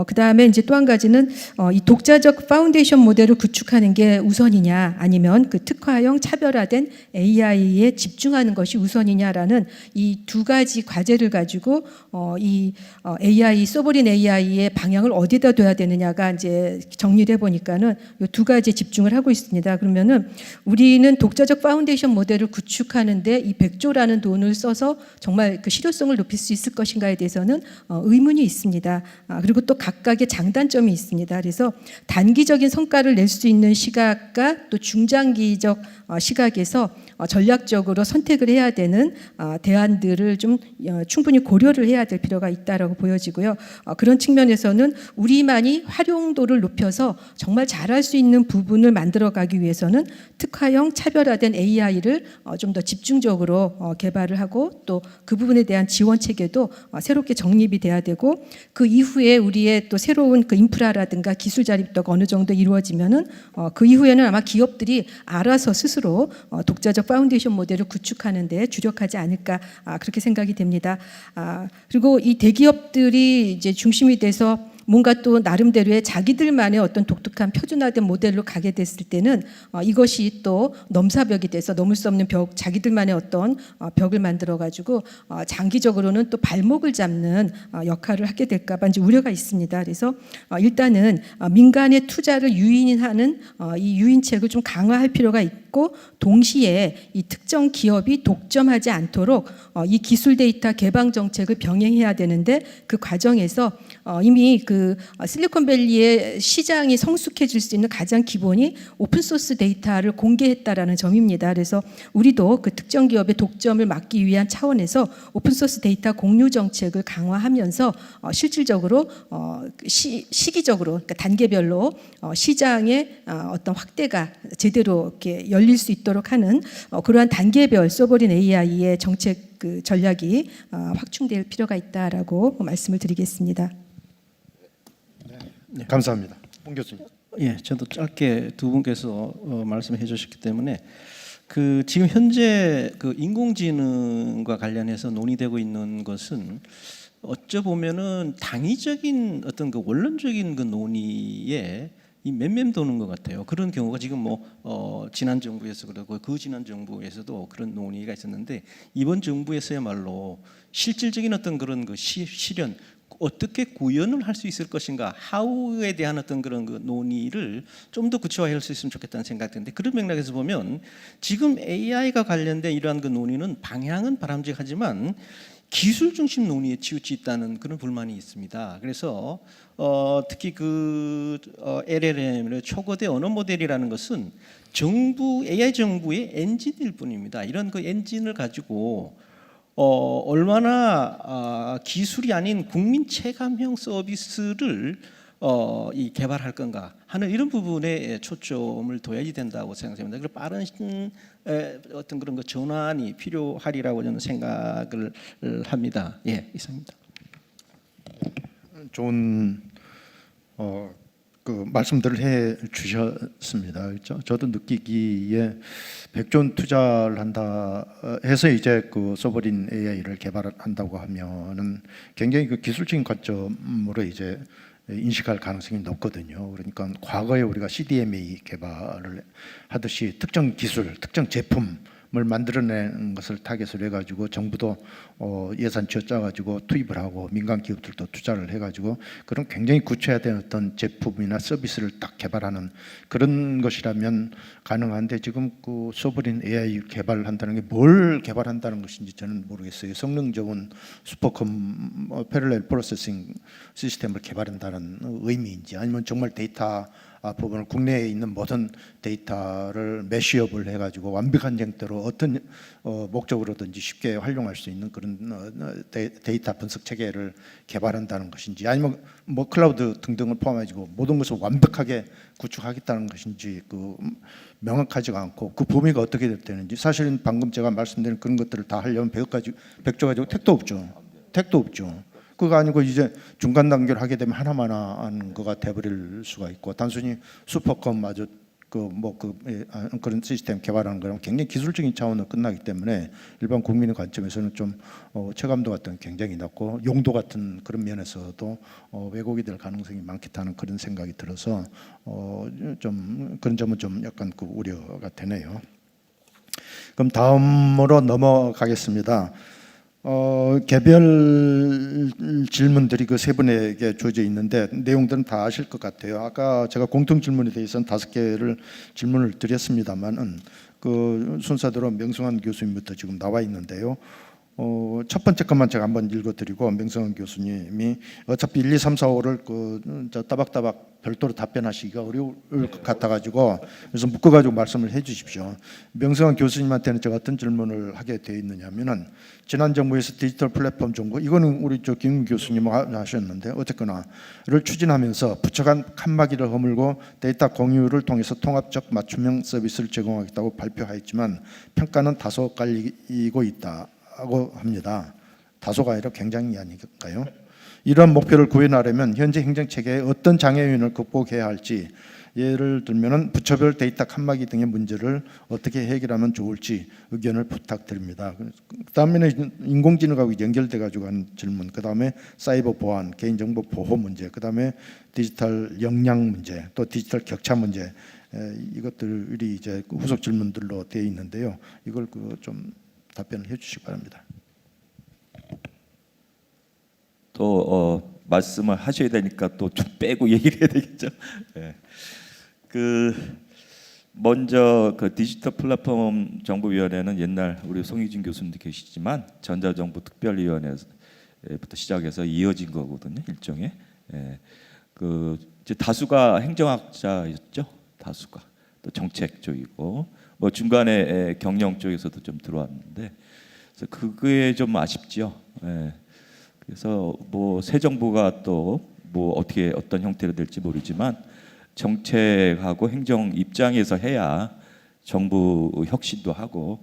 그 다음에 이제 또 한 가지는 이 독자적 파운데이션 모델을 구축하는 게 우선이냐 아니면 그 특화형 차별화된 AI에 집중하는 것이 우선이냐라는 이 두 가지 과제를 가지고 이 AI 소버린 AI의 방향을 어디다 둬야 되느냐가 이제 정리를 해보니까는 이 두 가지에 집중을 하고 있습니다. 그러면은 우리는 독자적 파운데이션 모델을 구축하는데 이 100조라는 돈을 써서 정말 그 실효성을 높일 수 있을 것인가에 대해서는 의문이 있습니다. 그리고 또 각각의 장단점이 있습니다. 그래서 단기적인 성과를 낼 수 있는 시각과 또 중장기적 시각에서 전략적으로 선택을 해야 되는 대안들을 좀 충분히 고려를 해야 될 필요가 있다라고 보여지고요. 그런 측면에서는 우리만이 활용도를 높여서 정말 잘할 수 있는 부분을 만들어가기 위해서는 특화형 차별화된 AI를 좀 더 집중적으로 개발을 하고 또 그 부분에 대한 지원 체계도 새롭게 정립이 돼야 되고 그 이후에 우리의 또 새로운 그 인프라라든가 기술 자립도가 어느 정도 이루어지면은 그 이후에는 아마 기업들이 알아서 스스로 독자적 파운데이션 모델을 구축하는 데 주력하지 않을까 그렇게 생각이 됩니다. 그리고 이 대기업들이 이제 중심이 돼서 뭔가 또 나름대로의 자기들만의 어떤 독특한 표준화된 모델로 가게 됐을 때는 이것이 또 넘사벽이 돼서 넘을 수 없는 벽, 자기들만의 어떤 벽을 만들어 가지고 장기적으로는 또 발목을 잡는 역할을 하게 될까 봐 이제 우려가 있습니다. 그래서 일단은 민간의 투자를 유인하는 이 유인책을 좀 강화할 필요가 있고 동시에 이 특정 기업이 독점하지 않도록 이 기술 데이터 개방 정책을 병행해야 되는데 그 과정에서 이미 그 실리콘밸리의 시장이 성숙해질 수 있는 가장 기본이 오픈소스 데이터를 공개했다라는 점입니다. 그래서 우리도 그 특정 기업의 독점을 막기 위한 차원에서 오픈소스 데이터 공유 정책을 강화하면서 실질적으로 시기적으로 그러니까 단계별로 시장의 어떤 확대가 제대로 이렇게 열릴 수 있도록 하는 그러한 단계별 소버린 AI의 정책 그 전략이 확충될 필요가 있다라고 말씀을 드리겠습니다. 네. 감사합니다. 홍 교수님. 예, 저도 짧게 두 분께서 말씀해 주셨기 때문에 그 지금 현재 그 인공지능과 관련해서 논의되고 있는 것은 어쩌 보면은 당위적인 어떤 그 원론적인 그 논의에 이 맴맴 도는 것 같아요. 그런 경우가 지금 뭐 지난 정부에서 그러고 그 지난 정부에서도 그런 논의가 있었는데 이번 정부에서야말로 실질적인 어떤 그런 그 실현 어떻게 구현을 할 수 있을 것인가 하우에 대한 어떤 그런 그 논의를 좀 더 구체화할 수 있으면 좋겠다는 생각이 드는데 그런 맥락에서 보면 지금 AI가 관련된 이러한 그 논의는 방향은 바람직하지만 기술 중심 논의에 치우쳐 있다는 그런 불만이 있습니다. 그래서 특히 그 LLM의 초거대 언어 모델이라는 것은 정부 AI 정부의 엔진일 뿐입니다. 이런 그 엔진을 가지고 얼마나 기술이 아닌 국민 체감형 서비스를 이 개발할 건가 하는 이런 부분에 초점을 둬야지 된다고 생각합니다. 그리고 빠른 어떤 그런 그 전환이 필요하리라고 저는 생각을 합니다. 예, 이상입니다. 좋은 그 말씀들을 해 주셨습니다. 그렇죠? 저도 느끼기에 100조 투자를 한다 해서 이제 그 소버린 AI를 개발한다고 하면은 굉장히 그 기술적인 관점으로 이제 인식할 가능성이 높거든요. 그러니까 과거에 우리가 CDMA 개발을 하듯이 특정 기술, 특정 제품만 만들어내는 것을 타겟으로 해가지고 정부도 예산 쥐어짜가지고 투입을 하고 민간 기업들도 투자를 해가지고 그런 굉장히 구체화된 어떤 제품이나 서비스를 딱 개발하는 그런 것이라면 가능한데 지금 그 소버린 AI 개발한다는 게 뭘 개발한다는 것인지 저는 모르겠어요. 성능 좋은 슈퍼컴 패럴렐 프로세싱 시스템을 개발한다는 의미인지 아니면 정말 데이터 부분을 국내에 있는 모든 데이터를 매시업을 해가지고 완벽한 형태로 어떤 목적으로든지 쉽게 활용할 수 있는 그런 데이터 분석 체계를 개발한다는 것인지 아니면 뭐 클라우드 등등을 포함해가지고 모든 것을 완벽하게 구축하겠다는 것인지 그 명확하지가 않고 그 범위가 어떻게 되는지 사실은 방금 제가 말씀드린 그런 것들을 다 하려면 100조 가지고 택도 없죠. 택도 없죠. 그거 아니고 이제 중간 단계를 하게 되면 하나만한 거가 돼버릴 수가 있고 단순히 슈퍼컴마저 그런 시스템 개발하는 거랑 굉장히 기술적인 차원으로 끝나기 때문에 일반 국민의 관점에서는 좀 체감도 같은 굉장히 낮고 용도 같은 그런 면에서도 왜곡이 될 가능성이 많겠다는 그런 생각이 들어서 좀 그런 점은 좀 약간 그 우려가 되네요. 그럼 다음으로 넘어가겠습니다. 개별 질문들이 그 세 분에게 주어져 있는데 내용들은 다 아실 것 같아요. 아까 제가 공통 질문에 대해서는 5개를 질문을 드렸습니다만은 그 순서대로 명승환 교수님부터 지금 나와 있는데요. 첫 번째 것만 제가 한번 읽어드리고 명승환 교수님이 어차피 1, 2, 3, 4, 5를 저 따박따박 별도로 답변하시기가 어려울 것 같아가지고 그래서 묶어가지고 말씀을 해주십시오. 명승환 교수님한테는 제가 어떤 질문을 하게 되어 있느냐면은 지난 정부에서 디지털 플랫폼 정부 이거는 우리 김 교수님 하셨는데 어쨌거나를 추진하면서 부처 간 칸막이를 허물고 데이터 공유를 통해서 통합적 맞춤형 서비스를 제공하겠다고 발표하였지만 평가는 다소 깔리고 있다고 합니다. 다소가 아니라 굉장히 아닐까요? 이러한 목표를 구현하려면 현재 행정체계에 어떤 장애 요인을 극복해야 할지 예를 들면은 부처별 데이터 칸막이 등의 문제를 어떻게 해결하면 좋을지 의견을 부탁드립니다. 그다음에는 인공지능하고 연결돼 가지고 한 질문, 그다음에 사이버 보안, 개인정보 보호 문제, 그다음에 디지털 역량 문제, 또 디지털 격차 문제 이것들이 이제 후속 질문들로 되어 있는데요. 이걸 좀 답변을 해주시기 바랍니다. 또 말씀을 하셔야 되니까 또 좀 빼고 얘기를 해야 되겠죠. 네. 먼저 그 디지털 플랫폼 정보위원회는 옛날 우리 송희진 교수님도 계시지만 전자정보특별위원회부터 시작해서 이어진 거거든요, 일종의. 예. 이제 다수가 행정학자였죠, 다수가 또 정책 쪽이고 뭐 중간에 경영 쪽에서도 좀 들어왔는데 그래서 그게 좀 아쉽죠. 예. 그래서 뭐 새 정부가 또 뭐 어떻게 어떤 형태로 될지 모르지만 정책하고 행정 입장에서 해야 정부 혁신도 하고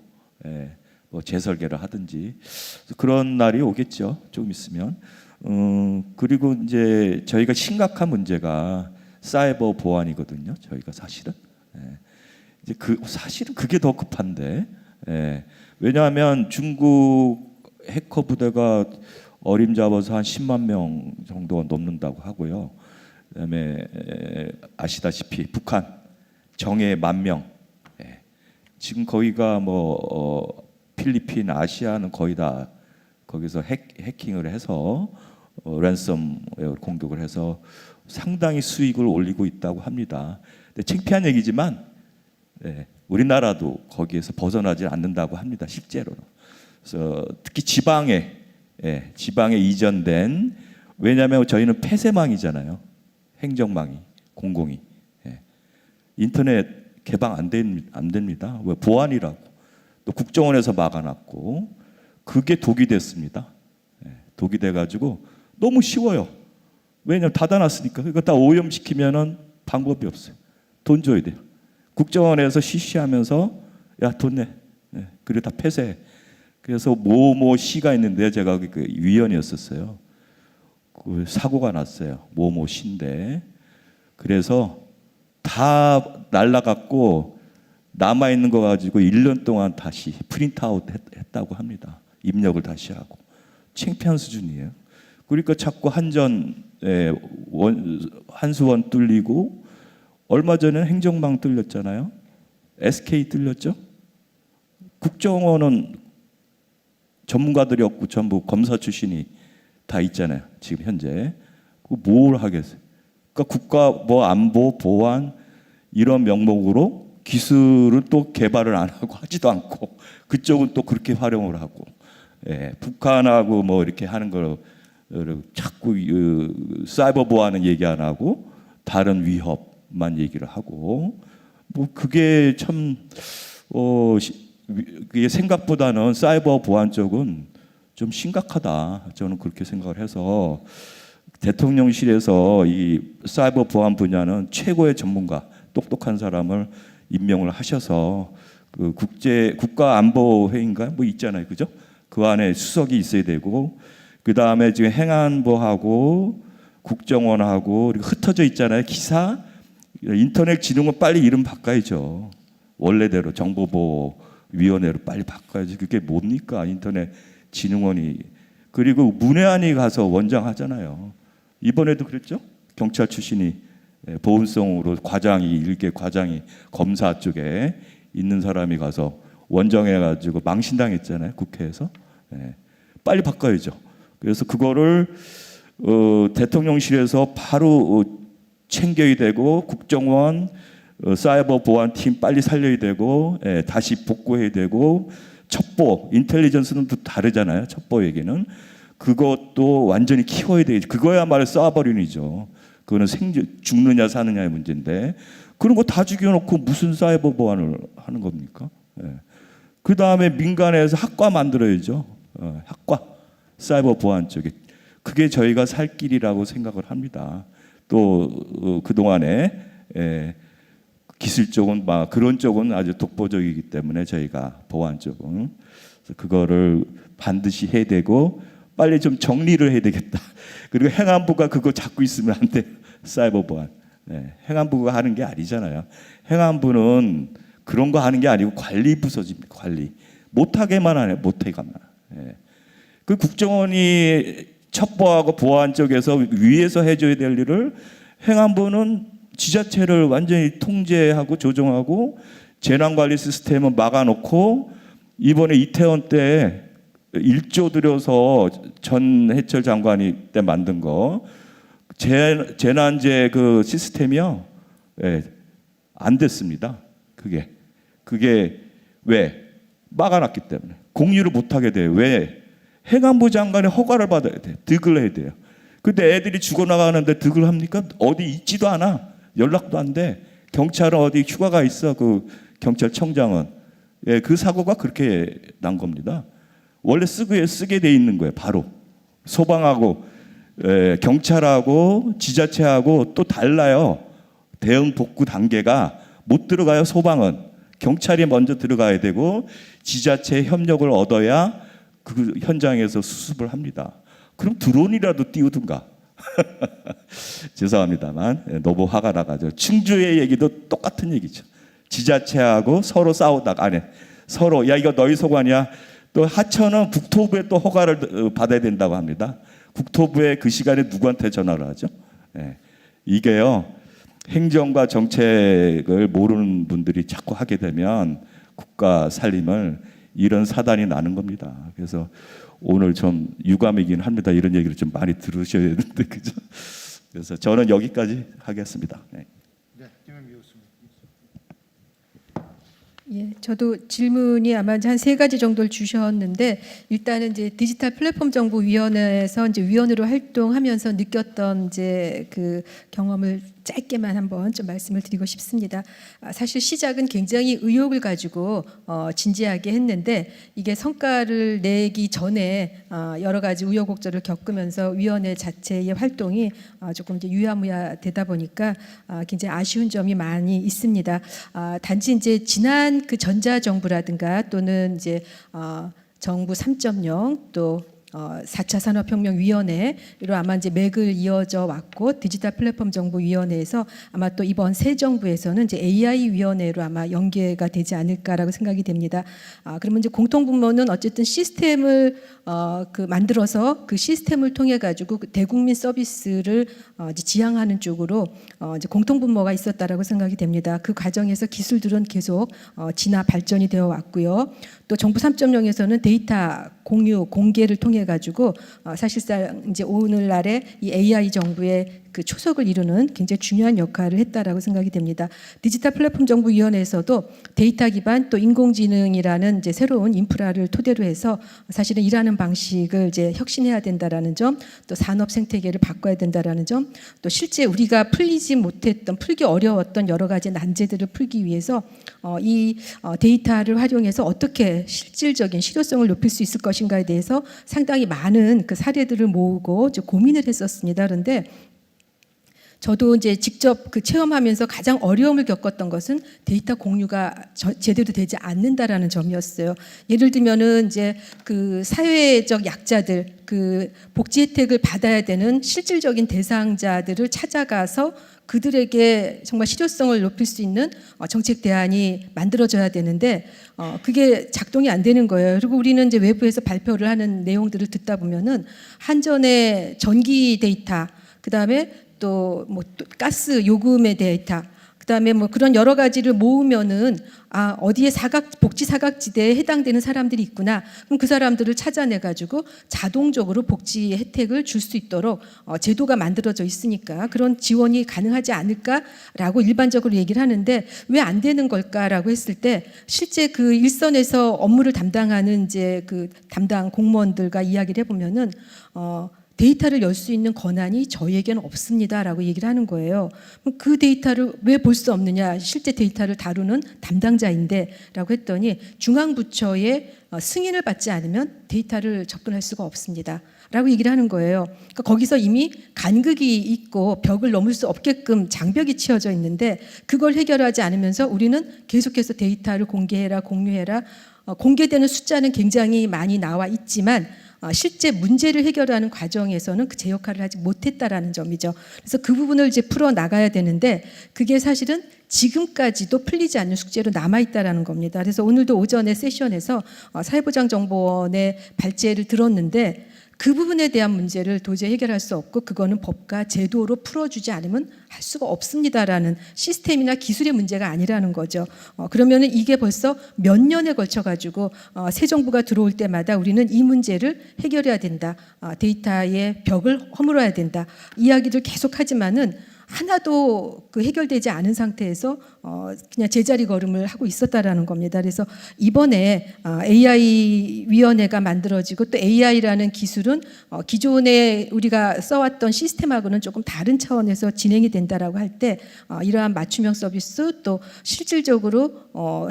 뭐 재설계를 하든지 그런 날이 오겠죠. 조금 있으면. 그리고 이제 저희가 심각한 문제가 사이버 보안이거든요. 저희가 사실은 이제 사실은 그게 더 급한데 왜냐하면 중국 해커 부대가 어림잡아서 한 10만 명 정도가 넘는다고 하고요. 그다음에 아시다시피 북한 정예 10,000명. 지금 거기가 뭐 필리핀, 아시아는 거의 다 거기서 해킹을 해서 랜섬웨어 공격을 해서 상당히 수익을 올리고 있다고 합니다. 근데 창피한 얘기지만 우리나라도 거기에서 벗어나지 않는다고 합니다. 실제로는. 그래서 특히 지방에 이전된 왜냐하면 저희는 폐쇄망이잖아요. 행정망이 공공이 인터넷 개방 안 됩니다. 왜 보안이라고 또 국정원에서 막아놨고 그게 독이 됐습니다. 독이 돼가지고 너무 쉬워요. 왜냐하면 닫아놨으니까 그거 다 오염시키면은 방법이 없어요. 돈 줘야 돼요. 국정원에서 시시하면서 야 돈 내. 그래 다 폐쇄해. 그래서 모모 시가 있는데 제가 그 위원이었었어요. 그 사고가 났어요. 모모 시인데 그래서 다 날라갔고 남아 있는 거 가지고 1년 동안 다시 프린트아웃 했다고 합니다. 입력을 다시 하고 창피한 수준이에요. 그러니까 자꾸 한수원 뚫리고 얼마 전에 행정망 뚫렸잖아요. SK 뚫렸죠. 국정원은 전문가들이 없고 전부 검사 출신이 다 있잖아요. 지금 현재. 뭘 하겠어요? 그러니까 국가 뭐 안보, 보안 이런 명목으로 기술을 또 개발을 안 하고 하지도 않고 그쪽은 또 그렇게 활용을 하고 예, 북한하고 뭐 이렇게 하는 걸 자꾸 사이버 보안은 얘기 안 하고 다른 위협만 얘기를 하고 뭐 그게 참 그게 생각보다는 사이버 보안 쪽은 좀 심각하다 저는 그렇게 생각을 해서 대통령실에서 이 사이버 보안 분야는 최고의 전문가 똑똑한 사람을 임명을 하셔서 그 국가 안보 회의인가 뭐 있잖아요, 그죠? 그 안에 수석이 있어야 되고 그 다음에 지금 행안부하고 국정원하고 그리고 흩어져 있잖아요, 기사 인터넷 진흥원 빨리 이름 바꿔야죠. 원래대로 정보보호위원회로 빨리 바꿔야지. 그게 뭡니까 인터넷 진흥원이. 그리고 문외한이 가서 원장 하잖아요. 이번에도 그랬죠. 경찰 출신이 보훈성으로 과장이 일개 과장이 검사 쪽에 있는 사람이 가서 원정해가지고 망신당했잖아요. 국회에서. 빨리 바꿔야죠. 그래서 그거를 대통령실에서 바로 챙겨야 되고 국정원 사이버 보안팀 빨리 살려야 되고 다시 복구해야 되고 첩보 인텔리전스는 또 다르잖아요. 첩보 얘기는 그것도 완전히 키워야 되죠. 그거야말로 쏴버리죠. 그거는 죽느냐 사느냐의 문제인데 그런 거 다 죽여놓고 무슨 사이버 보안을 하는 겁니까? 그 다음에 민간에서 학과 만들어야죠. 학과 사이버 보안 쪽에 그게 저희가 살 길이라고 생각을 합니다. 또 그동안에 기술 쪽은 막 그런 쪽은 아주 독보적이기 때문에 저희가 보안 쪽은 그래서 그거를 반드시 해야 되고 빨리 좀 정리를 해야 되겠다. 그리고 행안부가 그거 잡고 있으면 안 돼. 사이버 보안. 행안부가 하는 게 아니잖아요. 행안부는 그런 거 하는 게 아니고 관리 부서집니다. 관리. 못하게만 하네. 못하게만. 그 국정원이 첩보하고 보안 쪽에서 위에서 해줘야 될 일을 행안부는 지자체를 완전히 통제하고 조정하고 재난관리 시스템은 막아놓고 이번에 이태원 때 1조 들여서 전 해철 장관이 때 만든 거 재난제 그 시스템이요 안 됐습니다. 그게 왜 막아놨기 때문에 공유를 못하게 돼요. 왜 행안부 장관의 허가를 받아야 돼. 득을 해야 돼요. 근데 애들이 죽어나가는데 득을 합니까? 어디 있지도 않아. 연락도 안 돼. 경찰은 어디 휴가가 있어. 그 경찰청장은 그 사고가 그렇게 난 겁니다. 원래 쓰게 돼 있는 거예요. 바로 소방하고 경찰하고 지자체하고 또 달라요. 대응 복구 단계가 못 들어가요. 소방은 경찰이 먼저 들어가야 되고 지자체의 협력을 얻어야 그 현장에서 수습을 합니다. 그럼 드론이라도 띄우든가. 죄송합니다만 너무 화가 나가지고 충주의 얘기도 똑같은 얘기죠. 지자체하고 서로 싸우다가 안에 서로 야 이거 너희 소관이야. 또 하천은 국토부에 또 허가를 받아야 된다고 합니다. 국토부에 그 시간에 누구한테 전화를 하죠? 이게요 행정과 정책을 모르는 분들이 자꾸 하게 되면 국가 살림을 이런 사단이 나는 겁니다. 그래서 오늘 좀 유감이긴 합니다. 이런 얘기를 좀 많이 들으셔야 되는데 그죠? 그래서 저는 여기까지 하겠습니다. 예, 저도 질문이 아마 한 세 가지 정도를 주셨는데 일단은 이제 디지털 플랫폼 정보위원회에서 이제 위원으로 활동하면서 느꼈던 이제 그 경험을 짧게만 한번 좀 말씀을 드리고 싶습니다. 사실 시작은 굉장히 의욕을 가지고 진지하게 했는데 이게 성과를 내기 전에 여러 가지 우여곡절을 겪으면서 위원회 자체의 활동이 조금 이제 유야무야 되다 보니까 굉장히 아쉬운 점이 많이 있습니다. 단지 이제 지난 그 전자정부라든가 또는 이제 정부 3.0 또 4차 산업혁명위원회로 아마 이제 맥을 이어져 왔고 디지털 플랫폼 정보위원회에서 아마 또 이번 새 정부에서는 이제 AI 위원회로 아마 연계가 되지 않을까라고 생각이 됩니다. 그러면 이제 공통분모는 어쨌든 시스템을 만들어서 그 시스템을 통해 가지고 그 대국민 서비스를 이제 지향하는 쪽으로 이제 공통분모가 있었다라고 생각이 됩니다. 그 과정에서 기술들은 계속 진화 발전이 되어 왔고요. 또 정부 3.0에서는 데이터 공유 공개를 통해 가지고 사실상 이제 오늘날의 이 AI 정부의 그 초석을 이루는 굉장히 중요한 역할을 했다라고 생각이 됩니다. 디지털 플랫폼 정보위원회에서도 데이터 기반 또 인공지능이라는 이제 새로운 인프라를 토대로 해서 사실은 일하는 방식을 이제 혁신해야 된다라는 점, 또 산업 생태계를 바꿔야 된다라는 점, 또 실제 우리가 풀기 어려웠던 여러 가지 난제들을 풀기 위해서 이 데이터를 활용해서 어떻게 실질적인 실효성을 높일 수 있을 것인가에 대해서 상당히 많은 그 사례들을 모으고 이제 고민을 했었습니다. 그런데 저도 이제 직접 그 체험하면서 가장 어려움을 겪었던 것은 데이터 공유가 제대로 되지 않는다라는 점이었어요. 예를 들면은 이제 그 사회적 약자들, 그 복지 혜택을 받아야 되는 실질적인 대상자들을 찾아가서 그들에게 정말 실효성을 높일 수 있는 정책 대안이 만들어져야 되는데 그게 작동이 안 되는 거예요. 그리고 우리는 이제 외부에서 발표를 하는 내용들을 듣다 보면은 한전의 전기 데이터, 그다음에 또 가스 요금의 데이터, 그다음에 뭐 그런 여러 가지를 모으면은 어디에 복지 사각지대에 해당되는 사람들이 있구나. 그럼 그 사람들을 찾아내 가지고 자동적으로 복지 혜택을 줄 수 있도록 제도가 만들어져 있으니까 그런 지원이 가능하지 않을까라고 일반적으로 얘기를 하는데 왜 안 되는 걸까라고 했을 때 실제 그 일선에서 업무를 담당하는 이제 그 담당 공무원들과 이야기를 해보면은 데이터를 열 수 있는 권한이 저희에게는 없습니다라고 얘기를 하는 거예요. 그 데이터를 왜 볼 수 없느냐? 실제 데이터를 다루는 담당자인데라고 했더니 중앙부처의 승인을 받지 않으면 데이터를 접근할 수가 없습니다. 라고 얘기를 하는 거예요. 그러니까 거기서 이미 간극이 있고 벽을 넘을 수 없게끔 장벽이 치어져 있는데 그걸 해결하지 않으면서 우리는 계속해서 데이터를 공개해라, 공유해라. 공개되는 숫자는 굉장히 많이 나와 있지만 실제 문제를 해결하는 과정에서는 그 제 역할을 하지 못했다라는 점이죠. 그래서 그 부분을 이제 풀어 나가야 되는데 그게 사실은 지금까지도 풀리지 않는 숙제로 남아 있다라는 겁니다. 그래서 오늘도 오전에 세션에서 사회보장정보원의 발제를 들었는데 그 부분에 대한 문제를 도저히 해결할 수 없고 그거는 법과 제도로 풀어주지 않으면 할 수가 없습니다라는 시스템이나 기술의 문제가 아니라는 거죠. 그러면은 이게 벌써 몇 년에 걸쳐 가지고 새 정부가 들어올 때마다 우리는 이 문제를 해결해야 된다. 데이터의 벽을 허물어야 된다. 이야기를 계속하지만은 하나도 그 해결되지 않은 상태에서 그냥 제자리 걸음을 하고 있었다라는 겁니다. 그래서 이번에 AI 위원회가 만들어지고 또 AI라는 기술은 기존에 우리가 써왔던 시스템하고는 조금 다른 차원에서 진행이 된다라고 할 때 이러한 맞춤형 서비스 또 실질적으로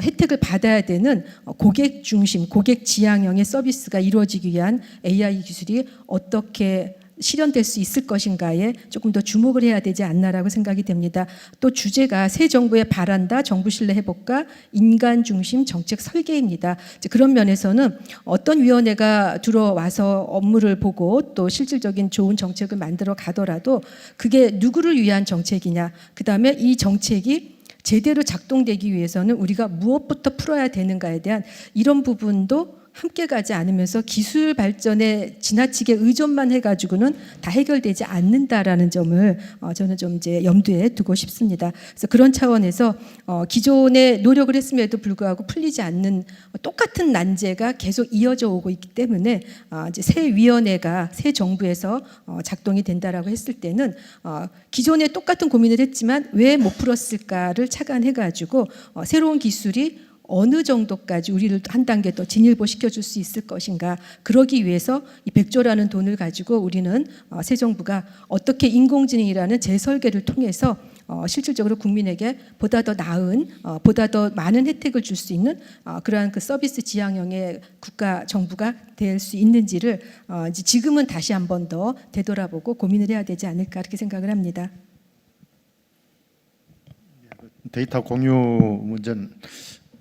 혜택을 받아야 되는 고객 중심, 고객 지향형의 서비스가 이루어지기 위한 AI 기술이 어떻게 실현될 수 있을 것인가에 조금 더 주목을 해야 되지 않나라고 생각이 됩니다. 또 주제가 새 정부의 바란다, 정부 신뢰 회복과 인간 중심 정책 설계입니다. 그런 면에서는 어떤 위원회가 들어와서 업무를 보고 또 실질적인 좋은 정책을 만들어 가더라도 그게 누구를 위한 정책이냐, 그다음에 이 정책이 제대로 작동되기 위해서는 우리가 무엇부터 풀어야 되는가에 대한 이런 부분도 함께 가지 않으면서 기술 발전에 지나치게 의존만 해가지고는 다 해결되지 않는다라는 점을 저는 좀 이제 염두에 두고 싶습니다. 그래서 그런 차원에서 기존에 노력을 했음에도 불구하고 풀리지 않는 똑같은 난제가 계속 이어져 오고 있기 때문에 이제 새 위원회가 새 정부에서 작동이 된다라고 했을 때는 기존에 똑같은 고민을 했지만 왜 못 풀었을까를 착안해가지고 새로운 기술이 어느 정도까지 우리를 한 단계 더 진일보 시켜줄 수 있을 것인가. 그러기 위해서 이 100조라는 돈을 가지고 우리는 새 정부가 어떻게 인공지능이라는 재설계를 통해서 실질적으로 국민에게 보다 더 나은, 보다 더 많은 혜택을 줄 수 있는 그러한 그 서비스 지향형의 국가 정부가 될 수 있는지를 이제 지금은 다시 한 번 더 되돌아보고 고민을 해야 되지 않을까 이렇게 생각을 합니다. 데이터 공유 문제는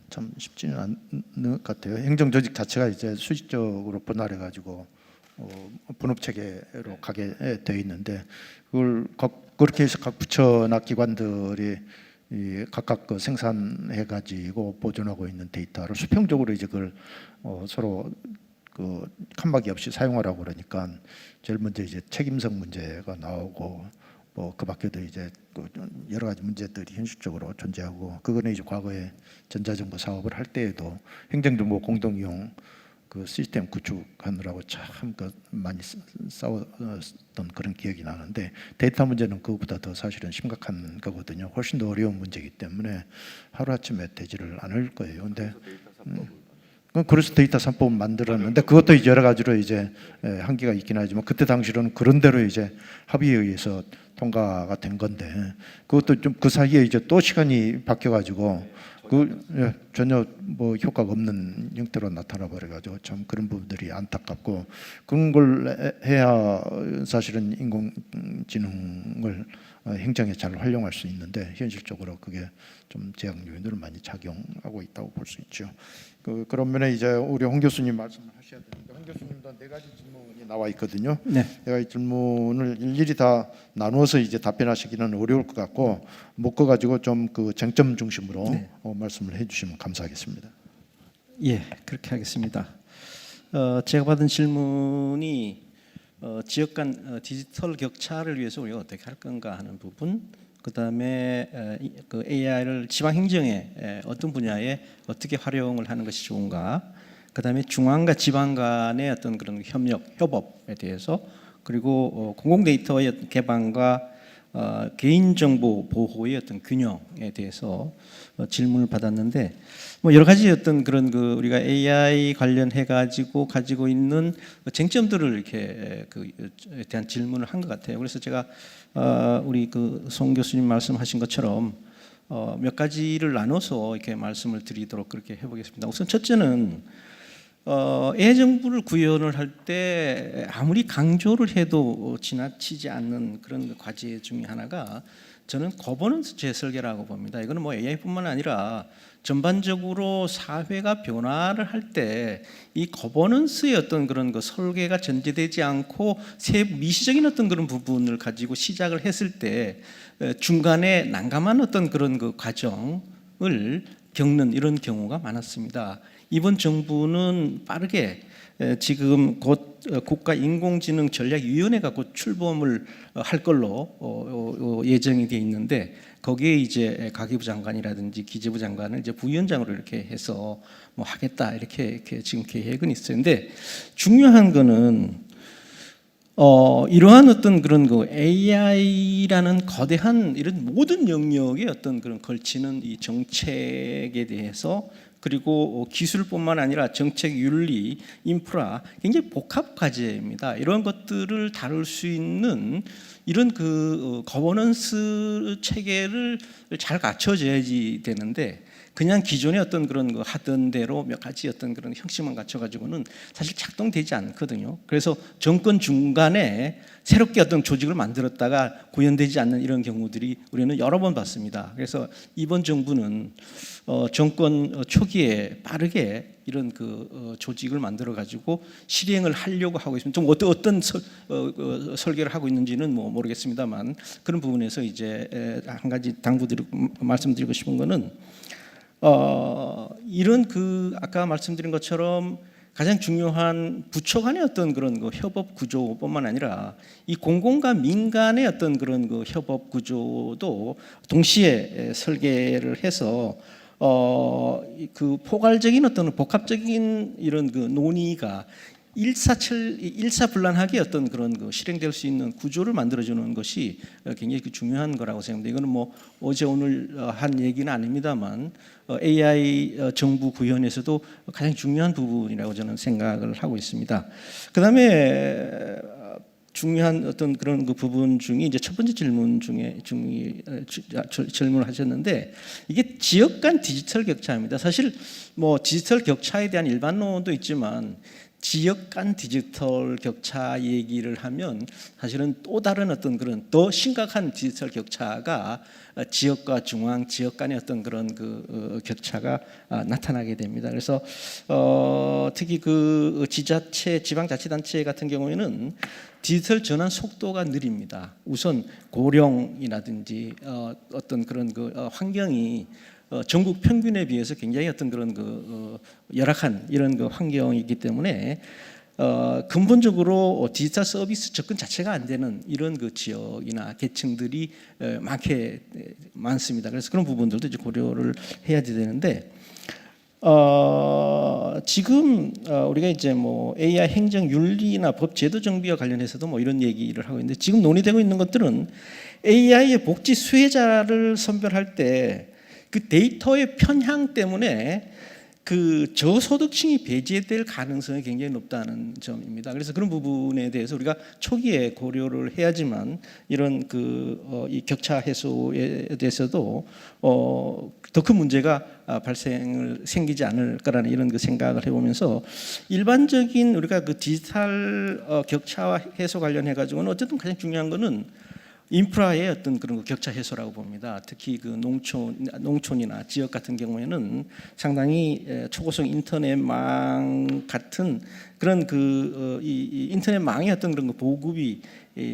참 쉽지는 않은 것 같아요. 행정 조직 자체가 이제 수직적으로 분할해 가지고 분업 체계로 가게 돼 있는데 그렇게 해서 각 부처나 기관들이 각각 그 생산해 가지고 보존하고 있는 데이터를 수평적으로 이제 그걸 서로 그 칸막이 없이 사용하라고 그러니까 제일 먼저 이제 책임성 문제가 나오고 뭐 그 밖에도 이제 그 여러 가지 문제들이 현실적으로 존재하고 그거는 이제 과거에 전자정부 사업을 할 때에도 행정정보 공동이용 그 시스템 구축하느라고 참 그 많이 싸웠던 그런 기억이 나는데 데이터 문제는 그것보다 더 사실은 심각한 거거든요. 훨씬 더 어려운 문제이기 때문에 하루아침에 되지를 않을 거예요. 근데 그래서 데이터 3법을 만들었는데 그것도 이제 여러 가지로 이제 한계가 있긴 하지만 그때 당시로는 그런 대로 이제 합의에 의해서 통과가 된 건데 그것도 좀 그 사이에 이제 또 시간이 바뀌어가지고 전혀 뭐 효과가 없는 형태로 나타나 버려가지고 참 그런 부분들이 안타깝고 그런 걸 해야 사실은 인공지능을 행정에 잘 활용할 수 있는데 현실적으로 그게 좀 제약 요인으로 많이 작용하고 있다고 볼 수 있죠. 그런 면에 이제 우리 홍 교수님 말씀을 하셔야 되는데 홍 교수님도 네 가지 질문이 나와 있거든요. 네. 내가 이 질문을 일일이 다 나누어서 이제 답변하시기는 어려울 것 같고 묶어 가지고 좀 그 쟁점 중심으로 네. 말씀을 해주시면 감사하겠습니다. 예, 그렇게 하겠습니다. 제가 받은 질문이 지역 간 디지털 격차를 위해서 우리가 어떻게 할 건가 하는 부분, 그다음에 그 AI를 지방 행정에 어떤 분야에 어떻게 활용을 하는 것이 좋은가, 그다음에 중앙과 지방 간의 어떤 그런 협업에 대해서, 그리고 공공 데이터의 개방과 개인정보 보호의 어떤 균형에 대해서 질문을 받았는데, 뭐 여러 가지 어떤 그런 그 우리가 AI 관련해 가지고 있는 쟁점들을 이렇게 그에 대한 질문을 한 것 같아요. 그래서 제가 우리 그 송 교수님 말씀하신 것처럼 몇 가지를 나눠서 이렇게 말씀을 드리도록 그렇게 해보겠습니다. 우선 첫째는 AI 정부를 구현을 할 때 아무리 강조를 해도 지나치지 않는 그런 과제 중에 하나가 저는 거버넌스 재설계라고 봅니다. 이거는 뭐 AI뿐만 아니라 전반적으로 사회가 변화를 할 때 이 거버넌스의 어떤 그런 그 설계가 전제되지 않고 미시적인 어떤 그런 부분을 가지고 시작을 했을 때 중간에 난감한 어떤 그런 그 과정을 겪는 이런 경우가 많았습니다. 이번 정부는 빠르게 지금 곧 국가인공지능 전략위원회가 곧 출범을 할 걸로 예정이 돼 있는데 거기에 이제 가계부 장관이라든지 기재부 장관을 이제 부위원장으로 이렇게 해서 뭐 하겠다 이렇게 지금 계획은 있어요. 근데 중요한 거는 이러한 어떤 그런 그 AI라는 거대한 이런 모든 영역의 어떤 그런 걸치는 이 정책에 대해서, 그리고 기술뿐만 아니라 정책, 윤리, 인프라 굉장히 복합 과제입니다. 이런 것들을 다룰 수 있는 이런 그 거버넌스 체계를 잘 갖춰져야지 되는데 그냥 기존의 어떤 그런 거 하던 대로 몇 가지 어떤 그런 형식만 갖춰가지고는 사실 작동되지 않거든요. 그래서 정권 중간에 새롭게 어떤 조직을 만들었다가 구현되지 않는 이런 경우들이 우리는 여러 번 봤습니다. 그래서 이번 정부는 정권 초기에 빠르게 이런 그 조직을 만들어 가지고 실행을 하려고 하고 있습니다. 좀 어떤 설계를 하고 있는지는 뭐 모르겠습니다만 그런 부분에서 이제 한 가지 말씀드리고 싶은 거는 이런 그 아까 말씀드린 것처럼 가장 중요한 부처 간의 어떤 그런 그 협업 구조뿐만 아니라 이 공공과 민간의 어떤 그런 그 협업 구조도 동시에 설계를 해서 그 포괄적인 어떤 복합적인 이런 그 논의가 일사불란하게 어떤 그런 그 실행될 수 있는 구조를 만들어주는 것이 굉장히 중요한 거라고 생각합니다. 이거는 뭐 어제 오늘 한 얘기는 아닙니다만 AI 정부 구현에서도 가장 중요한 부분이라고 저는 생각을 하고 있습니다. 그다음에 중요한 어떤 그런 그 부분 중에 이제 첫 번째 질문 중에 질문을 하셨는데 이게 지역 간 디지털 격차입니다. 사실 뭐 디지털 격차에 대한 일반론도 있지만 지역 간 디지털 격차 얘기를 하면 사실은 또 다른 어떤 그런 더 심각한 디지털 격차가 지역과 중앙, 지역 간의 어떤 그런 그 격차가 나타나게 됩니다. 그래서 특히 그 지자체, 지방자치단체 같은 경우에는 디지털 전환 속도가 느립니다. 우선 고령이라든지 어떤 그런 그 환경이 전국 평균에 비해서 굉장히 어떤 그런 그 열악한 이런 그 환경이기 때문에 근본적으로 디지털 서비스 접근 자체가 안 되는 이런 그 지역이나 계층들이 많습니다. 그래서 그런 부분들도 이제 고려를 해야 되는데 지금 우리가 이제 뭐 AI 행정 윤리나 법 제도 정비와 관련해서도 뭐 이런 얘기를 하고 있는데 지금 논의되고 있는 것들은 AI의 복지 수혜자를 선별할 때 그 데이터의 편향 때문에 그 저소득층이 배제될 가능성이 굉장히 높다는 점입니다. 그래서 그런 부분에 대해서 우리가 초기에 고려를 해야지만 이런 이 격차 해소에 대해서도 더 큰 문제가 생기지 않을 거라는 이런 그 생각을 해보면서 일반적인 우리가 그 디지털 격차 해소 관련해 가지고는 어쨌든 가장 중요한 거는 인프라의 어떤 그런 격차 해소라고 봅니다. 특히 그 농촌이나 지역 같은 경우에는 상당히 초고속 인터넷망 같은 그런 이 인터넷망의 어떤 그런 보급이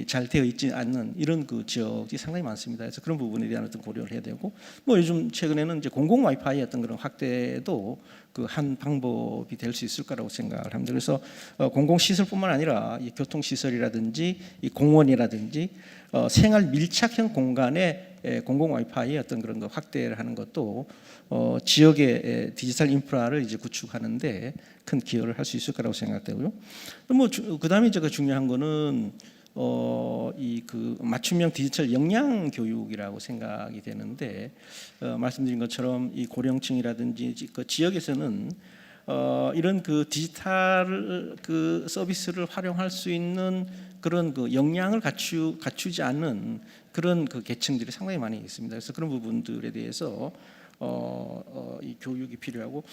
잘 되어 있지 않는 이런 그 지역이 상당히 많습니다. 그래서 그런 부분에 대한 어떤 고려를 해야 되고, 뭐 요즘 최근에는 이제 공공 와이파이 어떤 그런 확대도 그 한 방법이 될 수 있을 거라고 생각을 합니다. 그래서 공공 시설뿐만 아니라 이 교통 시설이라든지 이 공원이라든지 생활 밀착형 공간에 공공 와이파이 어떤 그런 거 확대를 하는 것도 지역의 디지털 인프라를 이제 구축하는데 큰 기여를 할 수 있을 거라고 생각되고요. 뭐 그다음에 제가 중요한 거는 이 그 맞춤형 디지털 역량 교육이라고 생각이 되는데 말씀드린 것처럼 이 고령층이라든지 그 지역에서는 이런 그 디지털 그 서비스를 활용할 수 있는 그런 그 역량을 갖추지 않는 그런 그 계층들이 상당히 많이 있습니다. 그래서 그런 부분들에 대해서 이 교육이 필요하고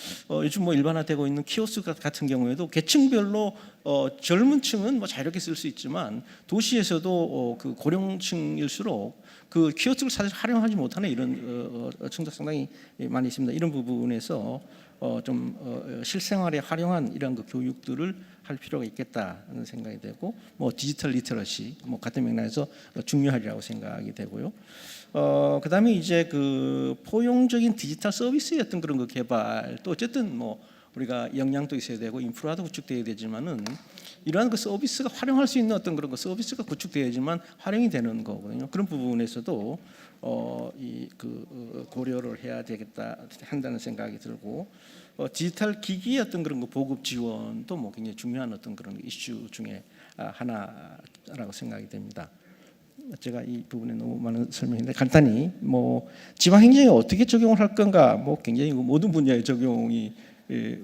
요즘 뭐 일반화되고 있는 키오스크 같은 경우에도 계층별로 젊은 층은 뭐 자유롭게 쓸 수 있지만 도시에서도 그 고령층일수록 그 키오스크를 사실 활용하지 못하는 이런 층도 상당히 많이 있습니다. 이런 부분에서 좀 실생활에 활용한 이런 그 교육들을 할 필요가 있겠다는 생각이 되고, 뭐 디지털 리터러시 뭐 같은 맥락에서 중요하리라고 생각이 되고요. 그다음에 이제 그 포용적인 디지털 서비스의 어떤 그런 그 개발, 또 어쨌든 뭐 우리가 역량도 있어야 되고 인프라도 구축돼야 되지만은 이러한 그 서비스가 활용할 수 있는 어떤 그런 그 서비스가 구축돼야지만 활용이 되는 거거든요. 그런 부분에서도 이 그 고려를 해야 되겠다 한다는 생각이 들고, 디지털 기기의 어떤 그런 거 보급 지원도 뭐 굉장히 중요한 어떤 그런 이슈 중에 하나라고 생각이 됩니다. 제가 이 부분에 너무 많은 설명인데 간단히 뭐 지방 행정에 어떻게 적용을 할 건가, 뭐 굉장히 모든 분야의 적용이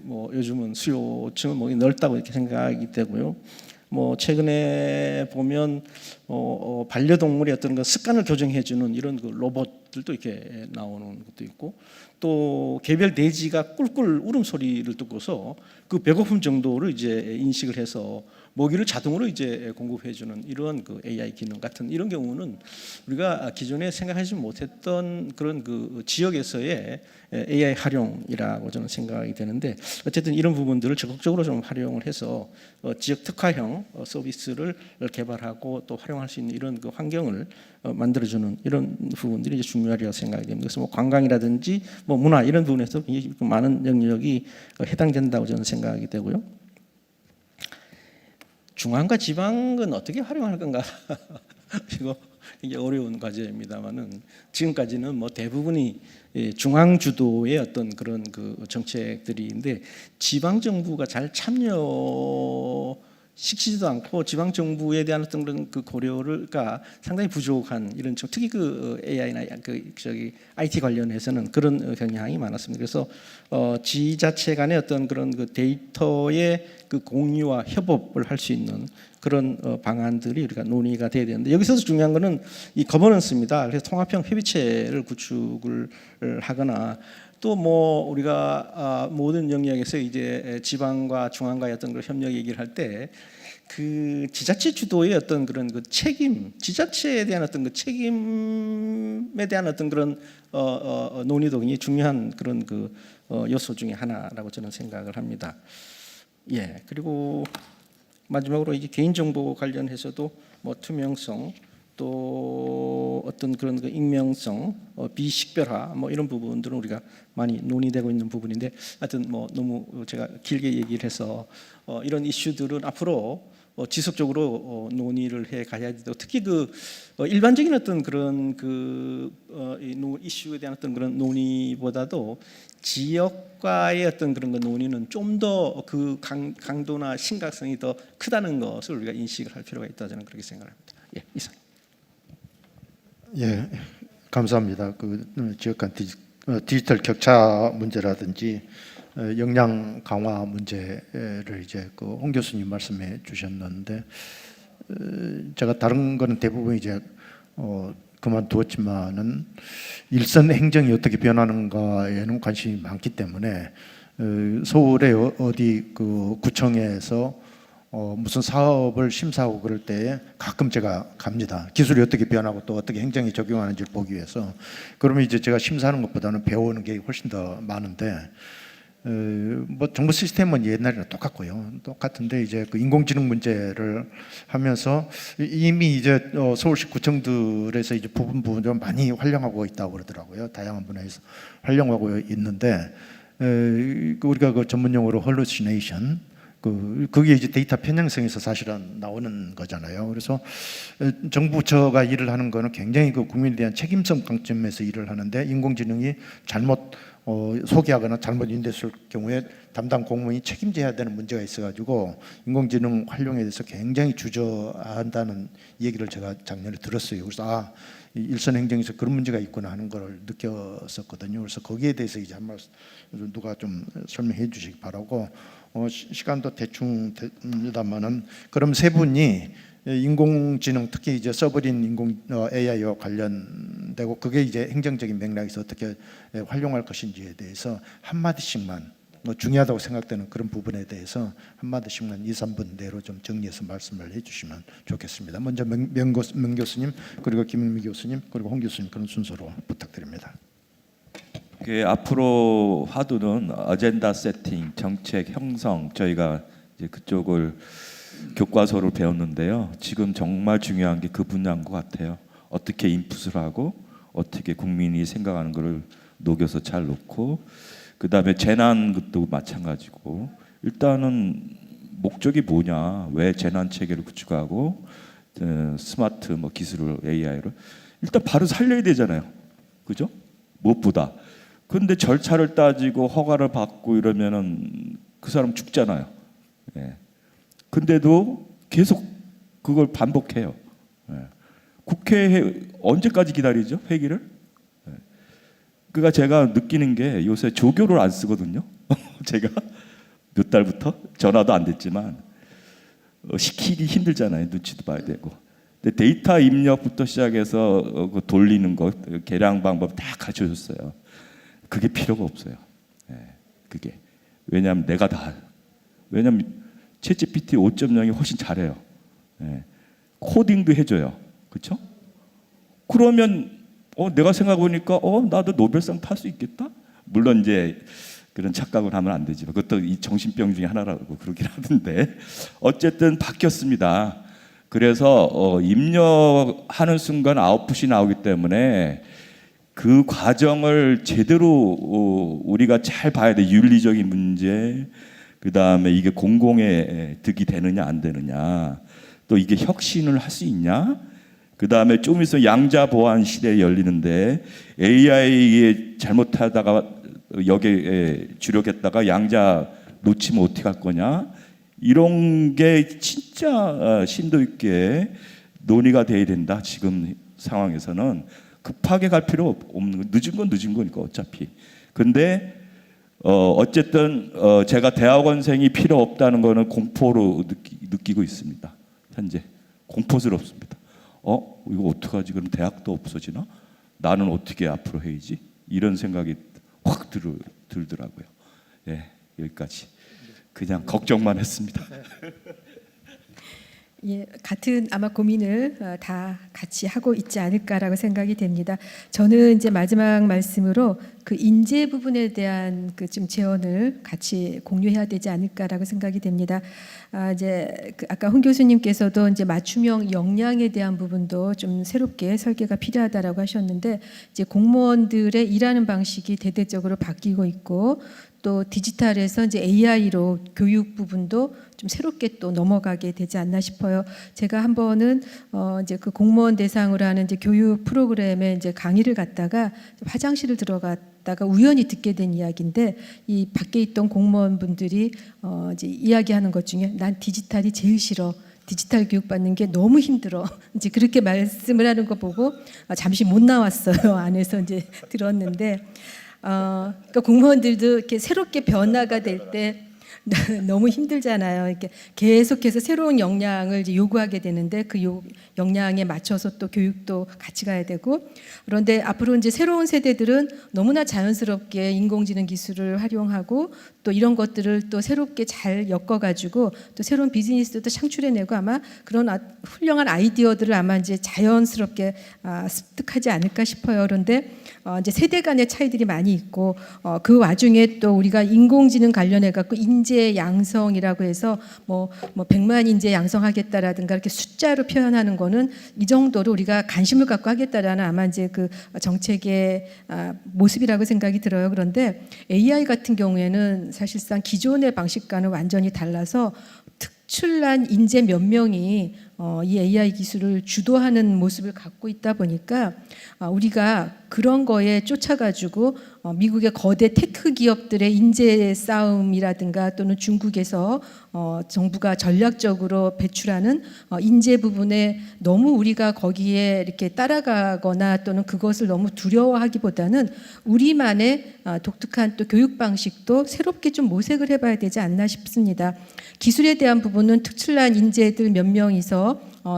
뭐 요즘은 수요층은 뭐 넓다고 이렇게 생각이 되고요. 뭐 최근에 보면 반려동물의 어떤 그 습관을 교정해주는 이런 그 로봇들도 이렇게 나오는 것도 있고, 또 개별 돼지가 꿀꿀 울음소리를 듣고서 그 배고픔 정도를 이제 인식을 해서 먹이를 자동으로 이제 공급해주는 이런 그 AI 기능 같은 이런 경우는 우리가 기존에 생각하지 못했던 그런 그 지역에서의 AI 활용이라고 저는 생각이 되는데, 어쨌든 이런 부분들을 적극적으로 좀 활용을 해서 지역 특화형 서비스를 개발하고 또 활용할 수 있는 이런 그 환경을 만들어주는 이런 부분들이 이제 중요하리라고 생각이 됩니다. 그래서 뭐 관광이라든지 뭐 문화 이런 부분에서 굉장히 많은 영역이 해당된다고 저는 생각이 되고요. 중앙과 지방은 어떻게 활용할 건가? 이거 굉장히 어려운 과제입니다만은 지금까지는 뭐 대부분이 중앙 주도의 어떤 그런 그 정책들인데 지방 정부가 잘 참여시키지도 않고 지방 정부에 대한 어떤 그런 그 고려가 상당히 부족한 이런 특히 그 AI나 그 IT 관련해서는 그런 경향이 많았습니다. 그래서 지자체 간의 어떤 그런 그 데이터의 그 공유와 협업을 할 수 있는 그런 방안들이 우리가 논의가 돼야 되는데, 여기서 중요한 거는 이 거버넌스입니다. 그래서 통합형 협의체를 구축을 하거나 또 뭐 우리가 모든 영역에서 이제 지방과 중앙과의 어떤 그런 협력 얘기를 할 때 그 지자체 주도의 어떤 그런 그 책임, 지자체에 대한 어떤 그 책임에 대한 어떤 그런 논의도 굉장히 중요한 그런 그 요소 중에 하나라고 저는 생각을 합니다. 예, 그리고 마지막으로 이제 개인정보 관련해서도 뭐 투명성, 또 어떤 그런 그 익명성, 비식별화 뭐 이런 부분들은 우리가 많이 논의되고 있는 부분인데, 하여튼 뭐 너무 제가 길게 얘기를 해서 이런 이슈들은 앞으로 지속적으로 논의를 해 가야 되고, 특히 그 일반적인 어떤 그런 그 이슈에 대한 어떤 그런 논의보다도 지역과의 어떤 그런 그 논의는 좀 더 그 강도나 심각성이 더 크다는 것을 우리가 인식을 할 필요가 있다, 저는 그렇게 생각합니다. 예, 이상. 예, 감사합니다. 그 지역 간 디지털 격차 문제라든지 역량 강화 문제를 이제 그 홍 교수님 말씀해 주셨는데, 제가 다른 거는 대부분 이제 그만두었지만은 일선 행정이 어떻게 변하는가에는 관심이 많기 때문에 서울의 어디 그 구청에서 무슨 사업을 심사하고 그럴 때 가끔 제가 갑니다. 기술이 어떻게 변하고 또 어떻게 행정에 적용하는지를 보기 위해서. 그러면 이제 제가 심사하는 것보다는 배우는 게 훨씬 더 많은데, 뭐 정보 시스템은 옛날이랑 똑같고요. 똑같은데 이제 그 인공지능 문제를 하면서 이미 이제 서울시 구청들에서 이제 부분 좀 많이 활용하고 있다고 그러더라고요. 다양한 분야에서 활용하고 있는데, 우리가 그 전문 용어로 hallucination, 그게 이제 데이터 편향성에서 사실은 나오는 거잖아요. 그래서 정부 부처가 일을 하는 거는 굉장히 그 국민에 대한 책임성 관점에서 일을 하는데, 인공지능이 잘못 소개하거나 잘못 인도했을 경우에 담당 공무원이 책임져야 되는 문제가 있어가지고 인공지능 활용에 대해서 굉장히 주저한다는 얘기를 제가 작년에 들었어요. 그래서 일선 행정에서 그런 문제가 있구나 하는 걸 느꼈었거든요. 그래서 거기에 대해서 이제 한 말씀 누가 좀 설명해 주시기 바라고. 시간도 대충 됩니다만은, 그럼 세 분이 인공지능, 특히 이제 서버린 AI와 관련되고 그게 이제 행정적인 맥락에서 어떻게 활용할 것인지에 대해서 한 마디씩만, 중요하다고 생각되는 그런 부분에 대해서 한 마디씩만 2, 3분 내로 좀 정리해서 말씀을 해주시면 좋겠습니다. 먼저 명 교수님, 그리고 김일미 교수님, 그리고 홍 교수님, 그런 순서로 부탁드립니다. 앞으로 화두는 어젠다 세팅, 정책 형성, 저희가 이제 그쪽을 교과서를 배웠는데요. 지금 정말 중요한 게 그 분야인 것 같아요. 어떻게 인풋을 하고 어떻게 국민이 생각하는 것을 녹여서 잘 놓고, 그 다음에 재난 것도 마찬가지고, 일단은 목적이 뭐냐, 왜 재난 체계를 구축하고 스마트 뭐 기술을 AI를 일단 바로 살려야 되잖아요. 그죠? 무엇보다. 근데 절차를 따지고 허가를 받고 이러면은 그 사람 죽잖아요. 예. 근데도 계속 그걸 반복해요. 예. 국회 언제까지 기다리죠? 회기를? 예. 그러니까 제가 느끼는 게 요새 조교를 안 쓰거든요. 제가 몇 달부터 전화도 안 됐지만 시키기 힘들잖아요. 눈치도 봐야 되고. 근데 데이터 입력부터 시작해서 돌리는 거, 계량 방법 다 가르쳐줬어요. 그게 필요가 없어요. 예, 그게 왜냐하면 내가 다, 왜냐하면 챗GPT 5.0이 훨씬 잘해요. 예, 코딩도 해줘요. 그렇죠? 그러면 내가 생각해보니까 나도 노벨상 탈 수 있겠다. 물론 이제 그런 착각을 하면 안 되지만 그것도 이 정신병 중에 하나라고 그러긴 하던데, 어쨌든 바뀌었습니다. 그래서 입력하는 순간 아웃풋이 나오기 때문에 그 과정을 제대로 우리가 잘 봐야 돼. 윤리적인 문제, 그 다음에 이게 공공의 득이 되느냐 안 되느냐, 또 이게 혁신을 할 수 있냐, 그 다음에 좀 있으면 양자 보안 시대에 열리는데 AI에 잘못하다가 여기에 주력했다가 양자 놓치면 어떻게 할 거냐, 이런 게 진짜 심도 있게 논의가 돼야 된다. 지금 상황에서는 급하게 갈 필요 없는 거, 늦은 건 늦은 거니까 어차피. 근데 어쨌든 제가 대학원생이 필요 없다는 거는 공포로 느끼고 있습니다. 현재 공포스럽습니다. 이거 어떡하지? 그럼 대학도 없어지나? 나는 어떻게 앞으로 해야지? 이런 생각이 확 들더라고요. 예, 여기까지. 그냥 걱정만 했습니다. 예, 같은 아마 고민을 다 같이 하고 있지 않을까라고 생각이 됩니다. 저는 이제 마지막 말씀으로 그 인재 부분에 대한 그 좀 제언을 같이 공유해야 되지 않을까라고 생각이 됩니다. 이제 그 아까 홍 교수님께서도 이제 맞춤형 역량에 대한 부분도 좀 새롭게 설계가 필요하다라고 하셨는데, 이제 공무원들의 일하는 방식이 대대적으로 바뀌고 있고, 또 디지털에서 이제 AI로 교육 부분도 좀 새롭게 또 넘어가게 되지 않나 싶어요. 제가 한 번은 이제 그 공무원 대상으로 하는 이제 교육 프로그램에 이제 강의를 갔다가 화장실을 들어갔다가 우연히 듣게 된 이야기인데, 이 밖에 있던 공무원분들이 이제 이야기하는 것 중에 난 디지털이 제일 싫어. 디지털 교육 받는 게 너무 힘들어. 이제 그렇게 말씀을 하는 거 보고 잠시 못 나왔어요. 안에서 이제 들었는데, 그러니까 공무원들도 이렇게 새롭게 변화가 될 때 너무 힘들잖아요. 이렇게 계속해서 새로운 역량을 이제 요구하게 되는데, 그 역량에 맞춰서 또 교육도 같이 가야 되고, 그런데 앞으로 이제 새로운 세대들은 너무나 자연스럽게 인공지능 기술을 활용하고 또 이런 것들을 또 새롭게 잘 엮어가지고 또 새로운 비즈니스도 창출해내고, 아마 그런 훌륭한 아이디어들을 아마 이제 자연스럽게 습득하지 않을까 싶어요. 그런데 이제 세대 간의 차이들이 많이 있고, 그 와중에 또 우리가 인공지능 관련해 갖고 인재 양성이라고 해서 뭐 100만 인재 양성하겠다라든가 이렇게 숫자로 표현하는 거는 이 정도로 우리가 관심을 갖고 하겠다라는 아마 이제 그 정책의 모습이라고 생각이 들어요. 그런데 AI 같은 경우에는 사실상 기존의 방식과는 완전히 달라서 특출난 인재 몇 명이 이 AI 기술을 주도하는 모습을 갖고 있다 보니까 우리가 그런 거에 쫓아가지고 미국의 거대 테크 기업들의 인재 싸움이라든가 또는 중국에서 정부가 전략적으로 배출하는 인재 부분에 너무 우리가 거기에 이렇게 따라가거나 또는 그것을 너무 두려워하기보다는 우리만의 독특한 또 교육 방식도 새롭게 좀 모색을 해봐야 되지 않나 싶습니다. 기술에 대한 부분은 특출난 인재들 몇 명이서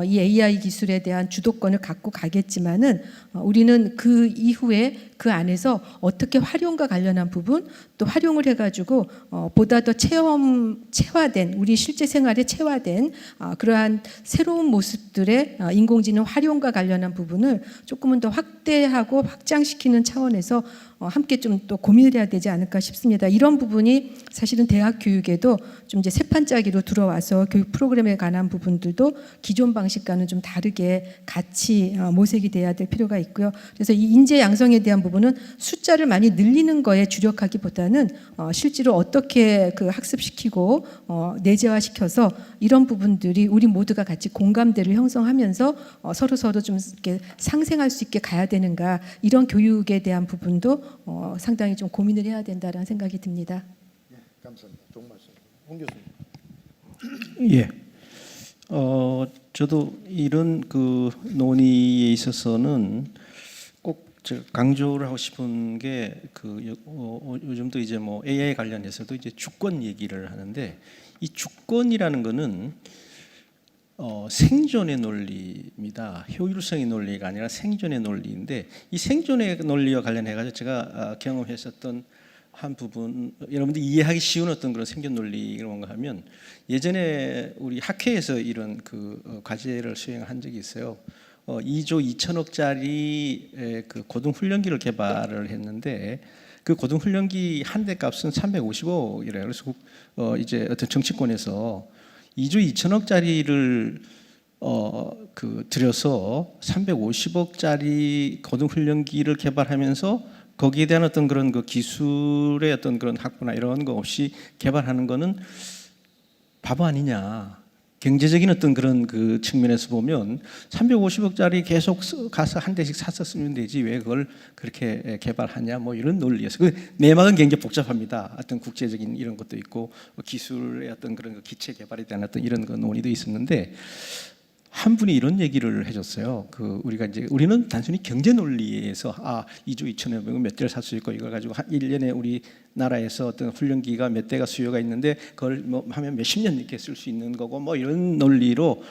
이 AI 기술에 대한 주도권을 갖고 가겠지만은 우리는 그 이후에 그 안에서 어떻게 활용과 관련한 부분 또 활용을 해가지고 보다 더 체화된 우리 실제 생활에 체화된 그러한 새로운 모습들의 인공지능 활용과 관련한 부분을 조금은 더 확대하고 확장시키는 차원에서 함께 좀 또 고민을 해야 되지 않을까 싶습니다. 이런 부분이 사실은 대학 교육에도 좀 이제 세판짜기로 들어와서 교육 프로그램에 관한 부분들도 기존 방식과는 좀 다르게 같이 모색이 돼야 될 필요가 있고요. 그래서 이 인재 양성에 대한 부분은 숫자를 많이 늘리는 거에 주력하기보다는 실제로 어떻게 그 학습시키고 내재화시켜서 이런 부분들이 우리 모두가 같이 공감대를 형성하면서 서로 좀 이렇게 상생할 수 있게 가야 되는가, 이런 교육에 대한 부분도 상당히 좀 고민을 해야 된다라는 생각이 듭니다. 감사합니다. 좋은 말씀. 홍 교수님. 예. 저도 이런 그 논의에 있어서는 꼭 강조를 하고 싶은 게 그 요즘도 이제 뭐 AI 관련해서도 이제 주권 얘기를 하는데, 이 주권이라는 거는 생존의 논리입니다. 효율성의 논리가 아니라 생존의 논리인데, 이 생존의 논리와 관련해 가지고 제가 경험했었던 한 부분, 여러분들이 이해하기 쉬운 어떤 그런 생존 논리가 뭔가 하면, 예전에 우리 학회에서 이런 그 과제를 수행한 적이 있어요. 2조 2천억짜리 그 고등훈련기를 개발을 했는데, 그 고등훈련기 한 대 값은 350억이래요. 그래서 이제 어떤 정치권에서 2조 2천억짜리를 그 들여서 350억짜리 고등훈련기를 개발하면서 거기에 대한 어떤 그런 그 기술의 어떤 그런 확보나 이런 거 없이 개발하는 거는 바보 아니냐. 경제적인 어떤 그런 그 측면에서 보면 350억짜리 계속 가서 한 대씩 사서 쓰면 되지 왜 그걸 그렇게 개발하냐, 뭐 이런 논리였어요. 그 내막은 굉장히 복잡합니다. 어떤 국제적인 이런 것도 있고 기술의 어떤 그런 기체 개발에 대한 어떤 이런 그 논의도 있었는데, 한 분이 이런 얘기를 해줬어요. 그 우리는 단순히 경제 논리에서 2조 2천억이면 몇 대를 살 수 있고 이걸 가지고 1년에 우리 나라에서 어떤 훈련기가 몇 대가 수요가 있는데 그걸 뭐 하면 몇십 년 이렇게 쓸 수 있는 거고 뭐 이런 논리로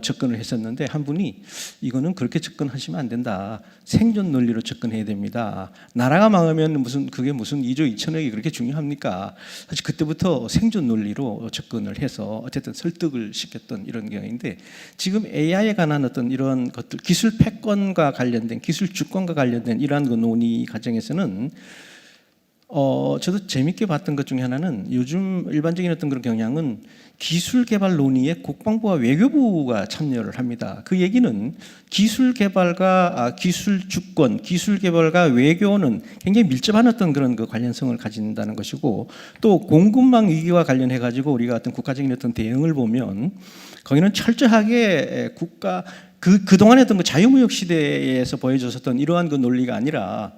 접근을 했었는데 한 분이 이거는 그렇게 접근하시면 안 된다. 생존 논리로 접근해야 됩니다. 나라가 망하면 그게 무슨 2조 2천억이 그렇게 중요합니까? 사실 그때부터 생존 논리로 접근을 해서 어쨌든 설득을 시켰던 이런 경우인데 지금 AI에 관한 어떤 이런 것들 기술 패권과 관련된 기술 주권과 관련된 이러한 그 논의 과정에서는 저도 재밌게 봤던 것 중에 하나는 요즘 일반적인 어떤 그런 경향은 기술 개발 논의에 국방부와 외교부가 참여를 합니다. 그 얘기는 기술 개발과 기술 주권, 기술 개발과 외교는 굉장히 밀접한 어떤 그런 그 관련성을 가진다는 것이고 또 공급망 위기와 관련해 가지고 우리가 어떤 국가적인 어떤 대응을 보면 거기는 철저하게 국가 그동안에 어떤 그 자유무역 시대에서 보여줬었던 이러한 그 논리가 아니라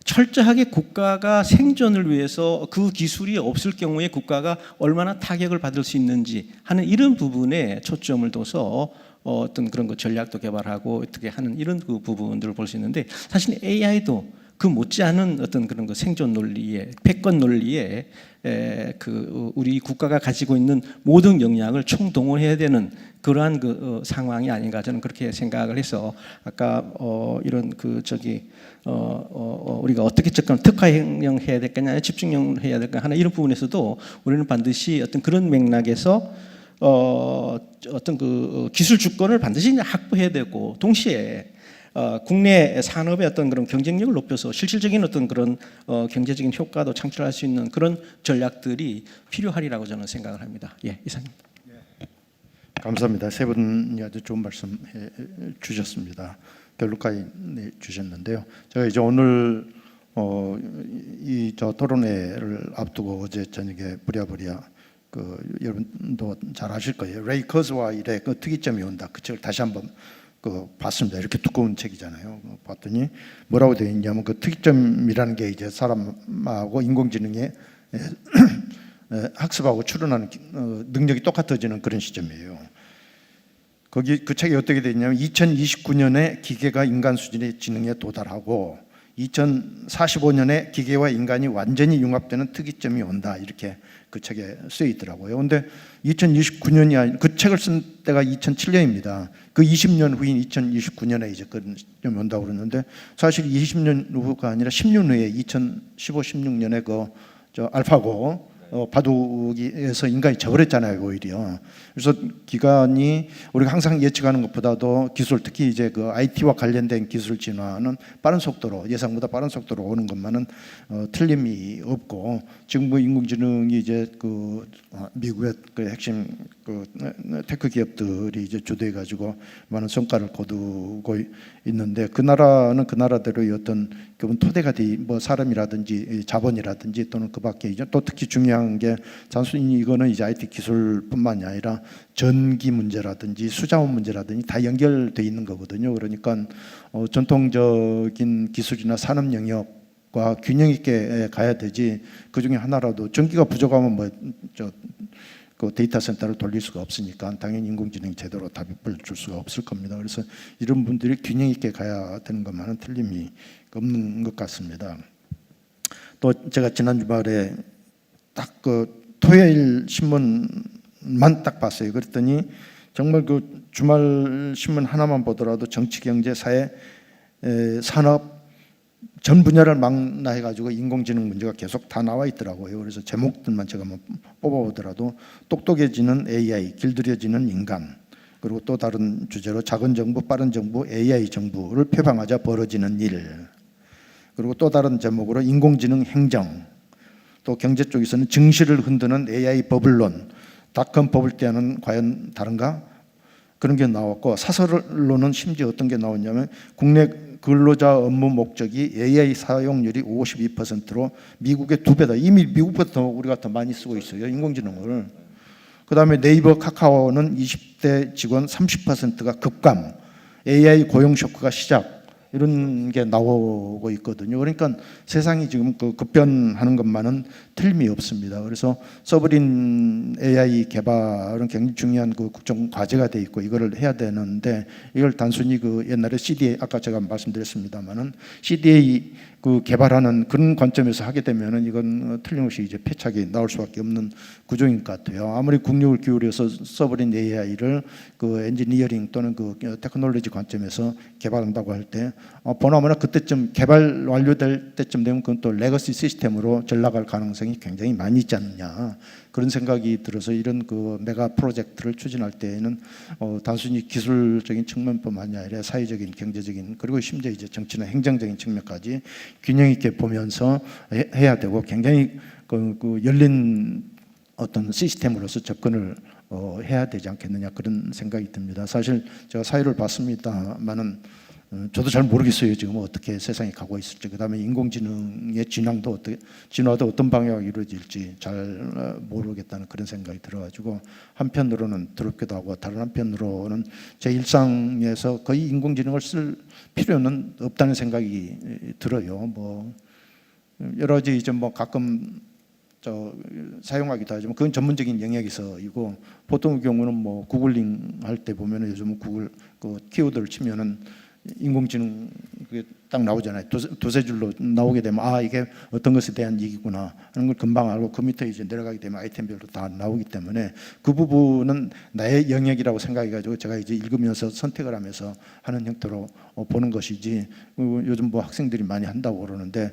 철저하게 국가가 생존을 위해서 그 기술이 없을 경우에 국가가 얼마나 타격을 받을 수 있는지 하는 이런 부분에 초점을 둬서 어떤 그런 거 전략도 개발하고 어떻게 하는 이런 그 부분들을 볼 수 있는데 사실 AI도 그 못지않은 어떤 그런 거 생존 논리에 패권 논리에 그 우리 국가가 가지고 있는 모든 역량을 총동원해야 되는 그러한 그 상황이 아닌가 저는 그렇게 생각을 해서 아까 이런 그 우리가 어떻게 특화형 해야 될까냐 집중형 해야 될까 하나 이런 부분에서도 우리는 반드시 어떤 그런 맥락에서 어떤 그 기술 주권을 반드시 확보해야 되고 동시에 국내 산업의 어떤 그런 경쟁력을 높여서 실질적인 어떤 그런 경제적인 효과도 창출할 수 있는 그런 전략들이 필요하리라고 저는 생각을 합니다. 예, 이상입니다. 감사합니다. 세 분이 아주 좋은 말씀 주셨습니다. 결론까지 주셨는데요. 제가 이제 오늘 이 토론회를 앞두고 어제 저녁에 부랴부랴 여러분도 잘 아실 거예요. 레이 커즈와일의 그 특이점이 온다. 그 책을 다시 한번 봤습니다. 이렇게 두꺼운 책이잖아요. 봤더니 뭐라고 되어 있냐면 그 특이점이라는 게 이제 사람하고 인공지능의 학습하고 추론하는 능력이 똑같아지는 그런 시점이에요. 거기 그 책이 어떻게 되어 있냐면 2029년에 기계가 인간 수준의 지능에 도달하고 2045년에 기계와 인간이 완전히 융합되는 특이점이 온다 이렇게 그 책에 쓰여 있더라고요. 근데 2029년이 아니 그 책을 쓴 때가 2007년입니다. 그 20년 후인 2029년에 이제 그 시점이 온다고 그러는데 사실 20년 후가 아니라 10년 후에 2015, 16년에 저 알파고 바둑에서 인간이 져버렸잖아요, 오히려. 그래서 기간이 우리가 항상 예측하는 것보다도 기술, 특히 이제 그 IT와 관련된 기술 진화는 빠른 속도로 예상보다 빠른 속도로 오는 것만은 틀림이 없고 지금 뭐 인공지능이 이제 미국의 핵심 테크 기업들이 이제 주도해 가지고 많은 성과를 거두고 있는데 그 나라는 그 나라대로의 어떤 토대가 뭐 사람이라든지 자본이라든지 또는 그밖에 이제 또 특히 중요한 게 단순히 이거는 이제 IT 기술뿐만이 아니라 전기 문제라든지 수자원 문제라든지 다 연결돼 있는 거거든요. 그러니까 전통적인 기술이나 산업 영역과 균형 있게 가야 되지. 그 중에 하나라도 전기가 부족하면 그 데이터 센터를 돌릴 수가 없으니까 당연히 인공지능이 제대로 답을 줄 수가 없을 겁니다. 그래서 이런 분들이 균형 있게 가야 되는 것만은 틀림이 없는 것 같습니다. 또 제가 지난 주말에 딱 토요일 신문만 딱 봤어요. 그랬더니 정말 그 주말 신문 하나만 보더라도 정치, 경제, 사회, 산업 전 분야를 망라해가지고 인공지능 문제가 계속 다 나와 있더라고요. 그래서 제목들만 제가 한번 뽑아보더라도 똑똑해지는 AI, 길들여지는 인간, 그리고 또 다른 주제로 작은 정부, 빠른 정부, AI 정부를 표방하자 벌어지는 일, 그리고 또 다른 제목으로 인공지능 행정, 또 경제 쪽에서는 증시를 흔드는 AI 버블론, 닷컴 버블 때와는 과연 다른가? 그런 게 나왔고 사설로는 심지어 어떤 게 나왔냐면 국내 근로자 업무 목적이 AI 사용률이 52%로 미국의 2배다. 이미 미국보다 더 우리가 더 많이 쓰고 있어요, 인공지능을. 그다음에 네이버, 카카오는 20대 직원 30%가 급감, AI 고용 쇼크가 시작. 이런 게 나오고 있거든요. 그러니까 세상이 지금 급변하는 것만은 틀림이 없습니다. 그래서 서브린 AI 개발은 굉장히 중요한 국정 과제가 돼 있고 이거를 해야 되는데 이걸 단순히 옛날에 CDA 아까 제가 말씀드렸습니다만은 CDA 그 개발하는 그런 관점에서 하게 되면은 이건 틀림없이 이제 패착이 나올 수밖에 없는 구조인 것 같아요. 아무리 국력을 기울여서 써버린 AI를 그 엔지니어링 또는 그 테크놀로지 관점에서 개발한다고 할 때 보나마나 그때쯤 개발 완료될 때쯤 되면 그건 또 레거시 시스템으로 전락할 가능성이 굉장히 많이 있지 않느냐, 그런 생각이 들어서 이런 그 메가 프로젝트를 추진할 때에는 단순히 기술적인 측면뿐만이 아니라 사회적인, 경제적인, 그리고 심지어 이제 정치나 행정적인 측면까지 균형 있게 보면서 해야 되고, 굉장히 그 열린 어떤 시스템으로서 접근을 해야 되지 않겠느냐, 그런 생각이 듭니다. 사실 제가 사회를 봤습니다만은 저도 잘 모르겠어요. 지금 어떻게 세상이 가고 있을지, 그다음에 인공지능의 진화도 어떤 방향으로 이루어질지 잘 모르겠다는 그런 생각이 들어가지고, 한편으로는 더럽기도 하고 다른 한편으로는 제 일상에서 거의 인공지능을 쓸 필요는 없다는 생각이 들어요. 뭐 여러 가지 이제 뭐 가끔 사용하기도 하지만 그건 전문적인 영역에서이고, 보통 경우는 뭐 구글링 할 때 보면은 요즘 구글 그 키워드를 치면은 인공지능 그게 딱 나오잖아요. 두세 줄로 나오게 되면 이게 어떤 것에 대한 얘기구나 하는 걸 금방 알고, 그 밑에 이제 내려가게 되면 아이템별로 다 나오기 때문에 그 부분은 나의 영역이라고 생각해가지고 제가 이제 읽으면서 선택을 하면서 하는 형태로 보는 것이지, 요즘 뭐 학생들이 많이 한다고 그러는데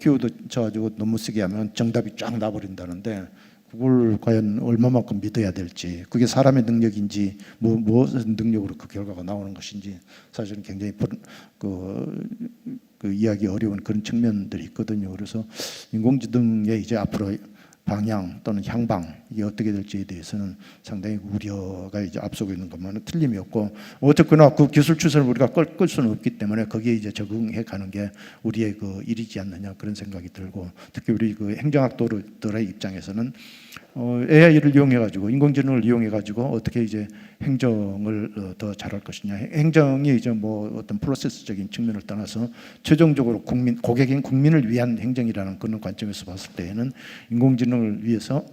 키워드 쳐가지고 논문 쓰게 하면 정답이 쫙 나버린다는데, 그걸 과연 얼마만큼 믿어야 될지, 그게 사람의 능력인지 무엇의 능력으로 그 결과가 나오는 것인지 사실은 굉장히 그 이해하기 어려운 그런 측면들이 있거든요. 그래서 인공지능의 이제 앞으로 방향 또는 향방, 이게 어떻게 될지에 대해서는 상당히 우려가 이제 앞서고 있는 것만은 틀림이 없고, 어쨌거나 그 기술 추세를 우리가 끌 수는 없기 때문에 거기에 이제 적응해 가는 게 우리의 그 일이지 않느냐, 그런 생각이 들고, 특히 우리 그 행정학도들의 입장에서는 AI를 이용해 가지고, 인공지능을 이용해 가지고 어떻게 이제 행정을 더 잘할 것이냐, 행정이 이제 뭐 어떤 프로세스적인 측면을 떠나서 최종적으로 고객인 국민을 위한 행정이라는 그런 관점에서 봤을 때에는 인공지능을 위해서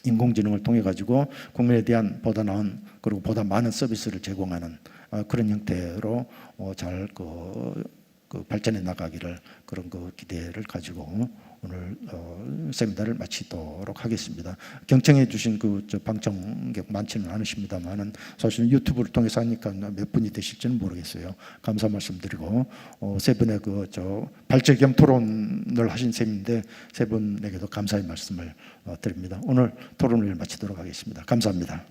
인공지능을 통해 가지고 국민에 대한 보다 나은 그리고 보다 많은 서비스를 제공하는 그런 형태로 잘 발전해 나가기를, 그런 그 기대를 가지고 오늘 세미나를 마치도록 하겠습니다. 경청해 주신 저 방청객 많지는 않으십니다만은 사실은 유튜브를 통해서 하니까 몇 분이 되실지는 모르겠어요. 감사 말씀드리고, 세 분의 발제 겸 토론을 하신 셈인데 세 분에게도 감사의 말씀을 드립니다. 오늘 토론을 마치도록 하겠습니다. 감사합니다.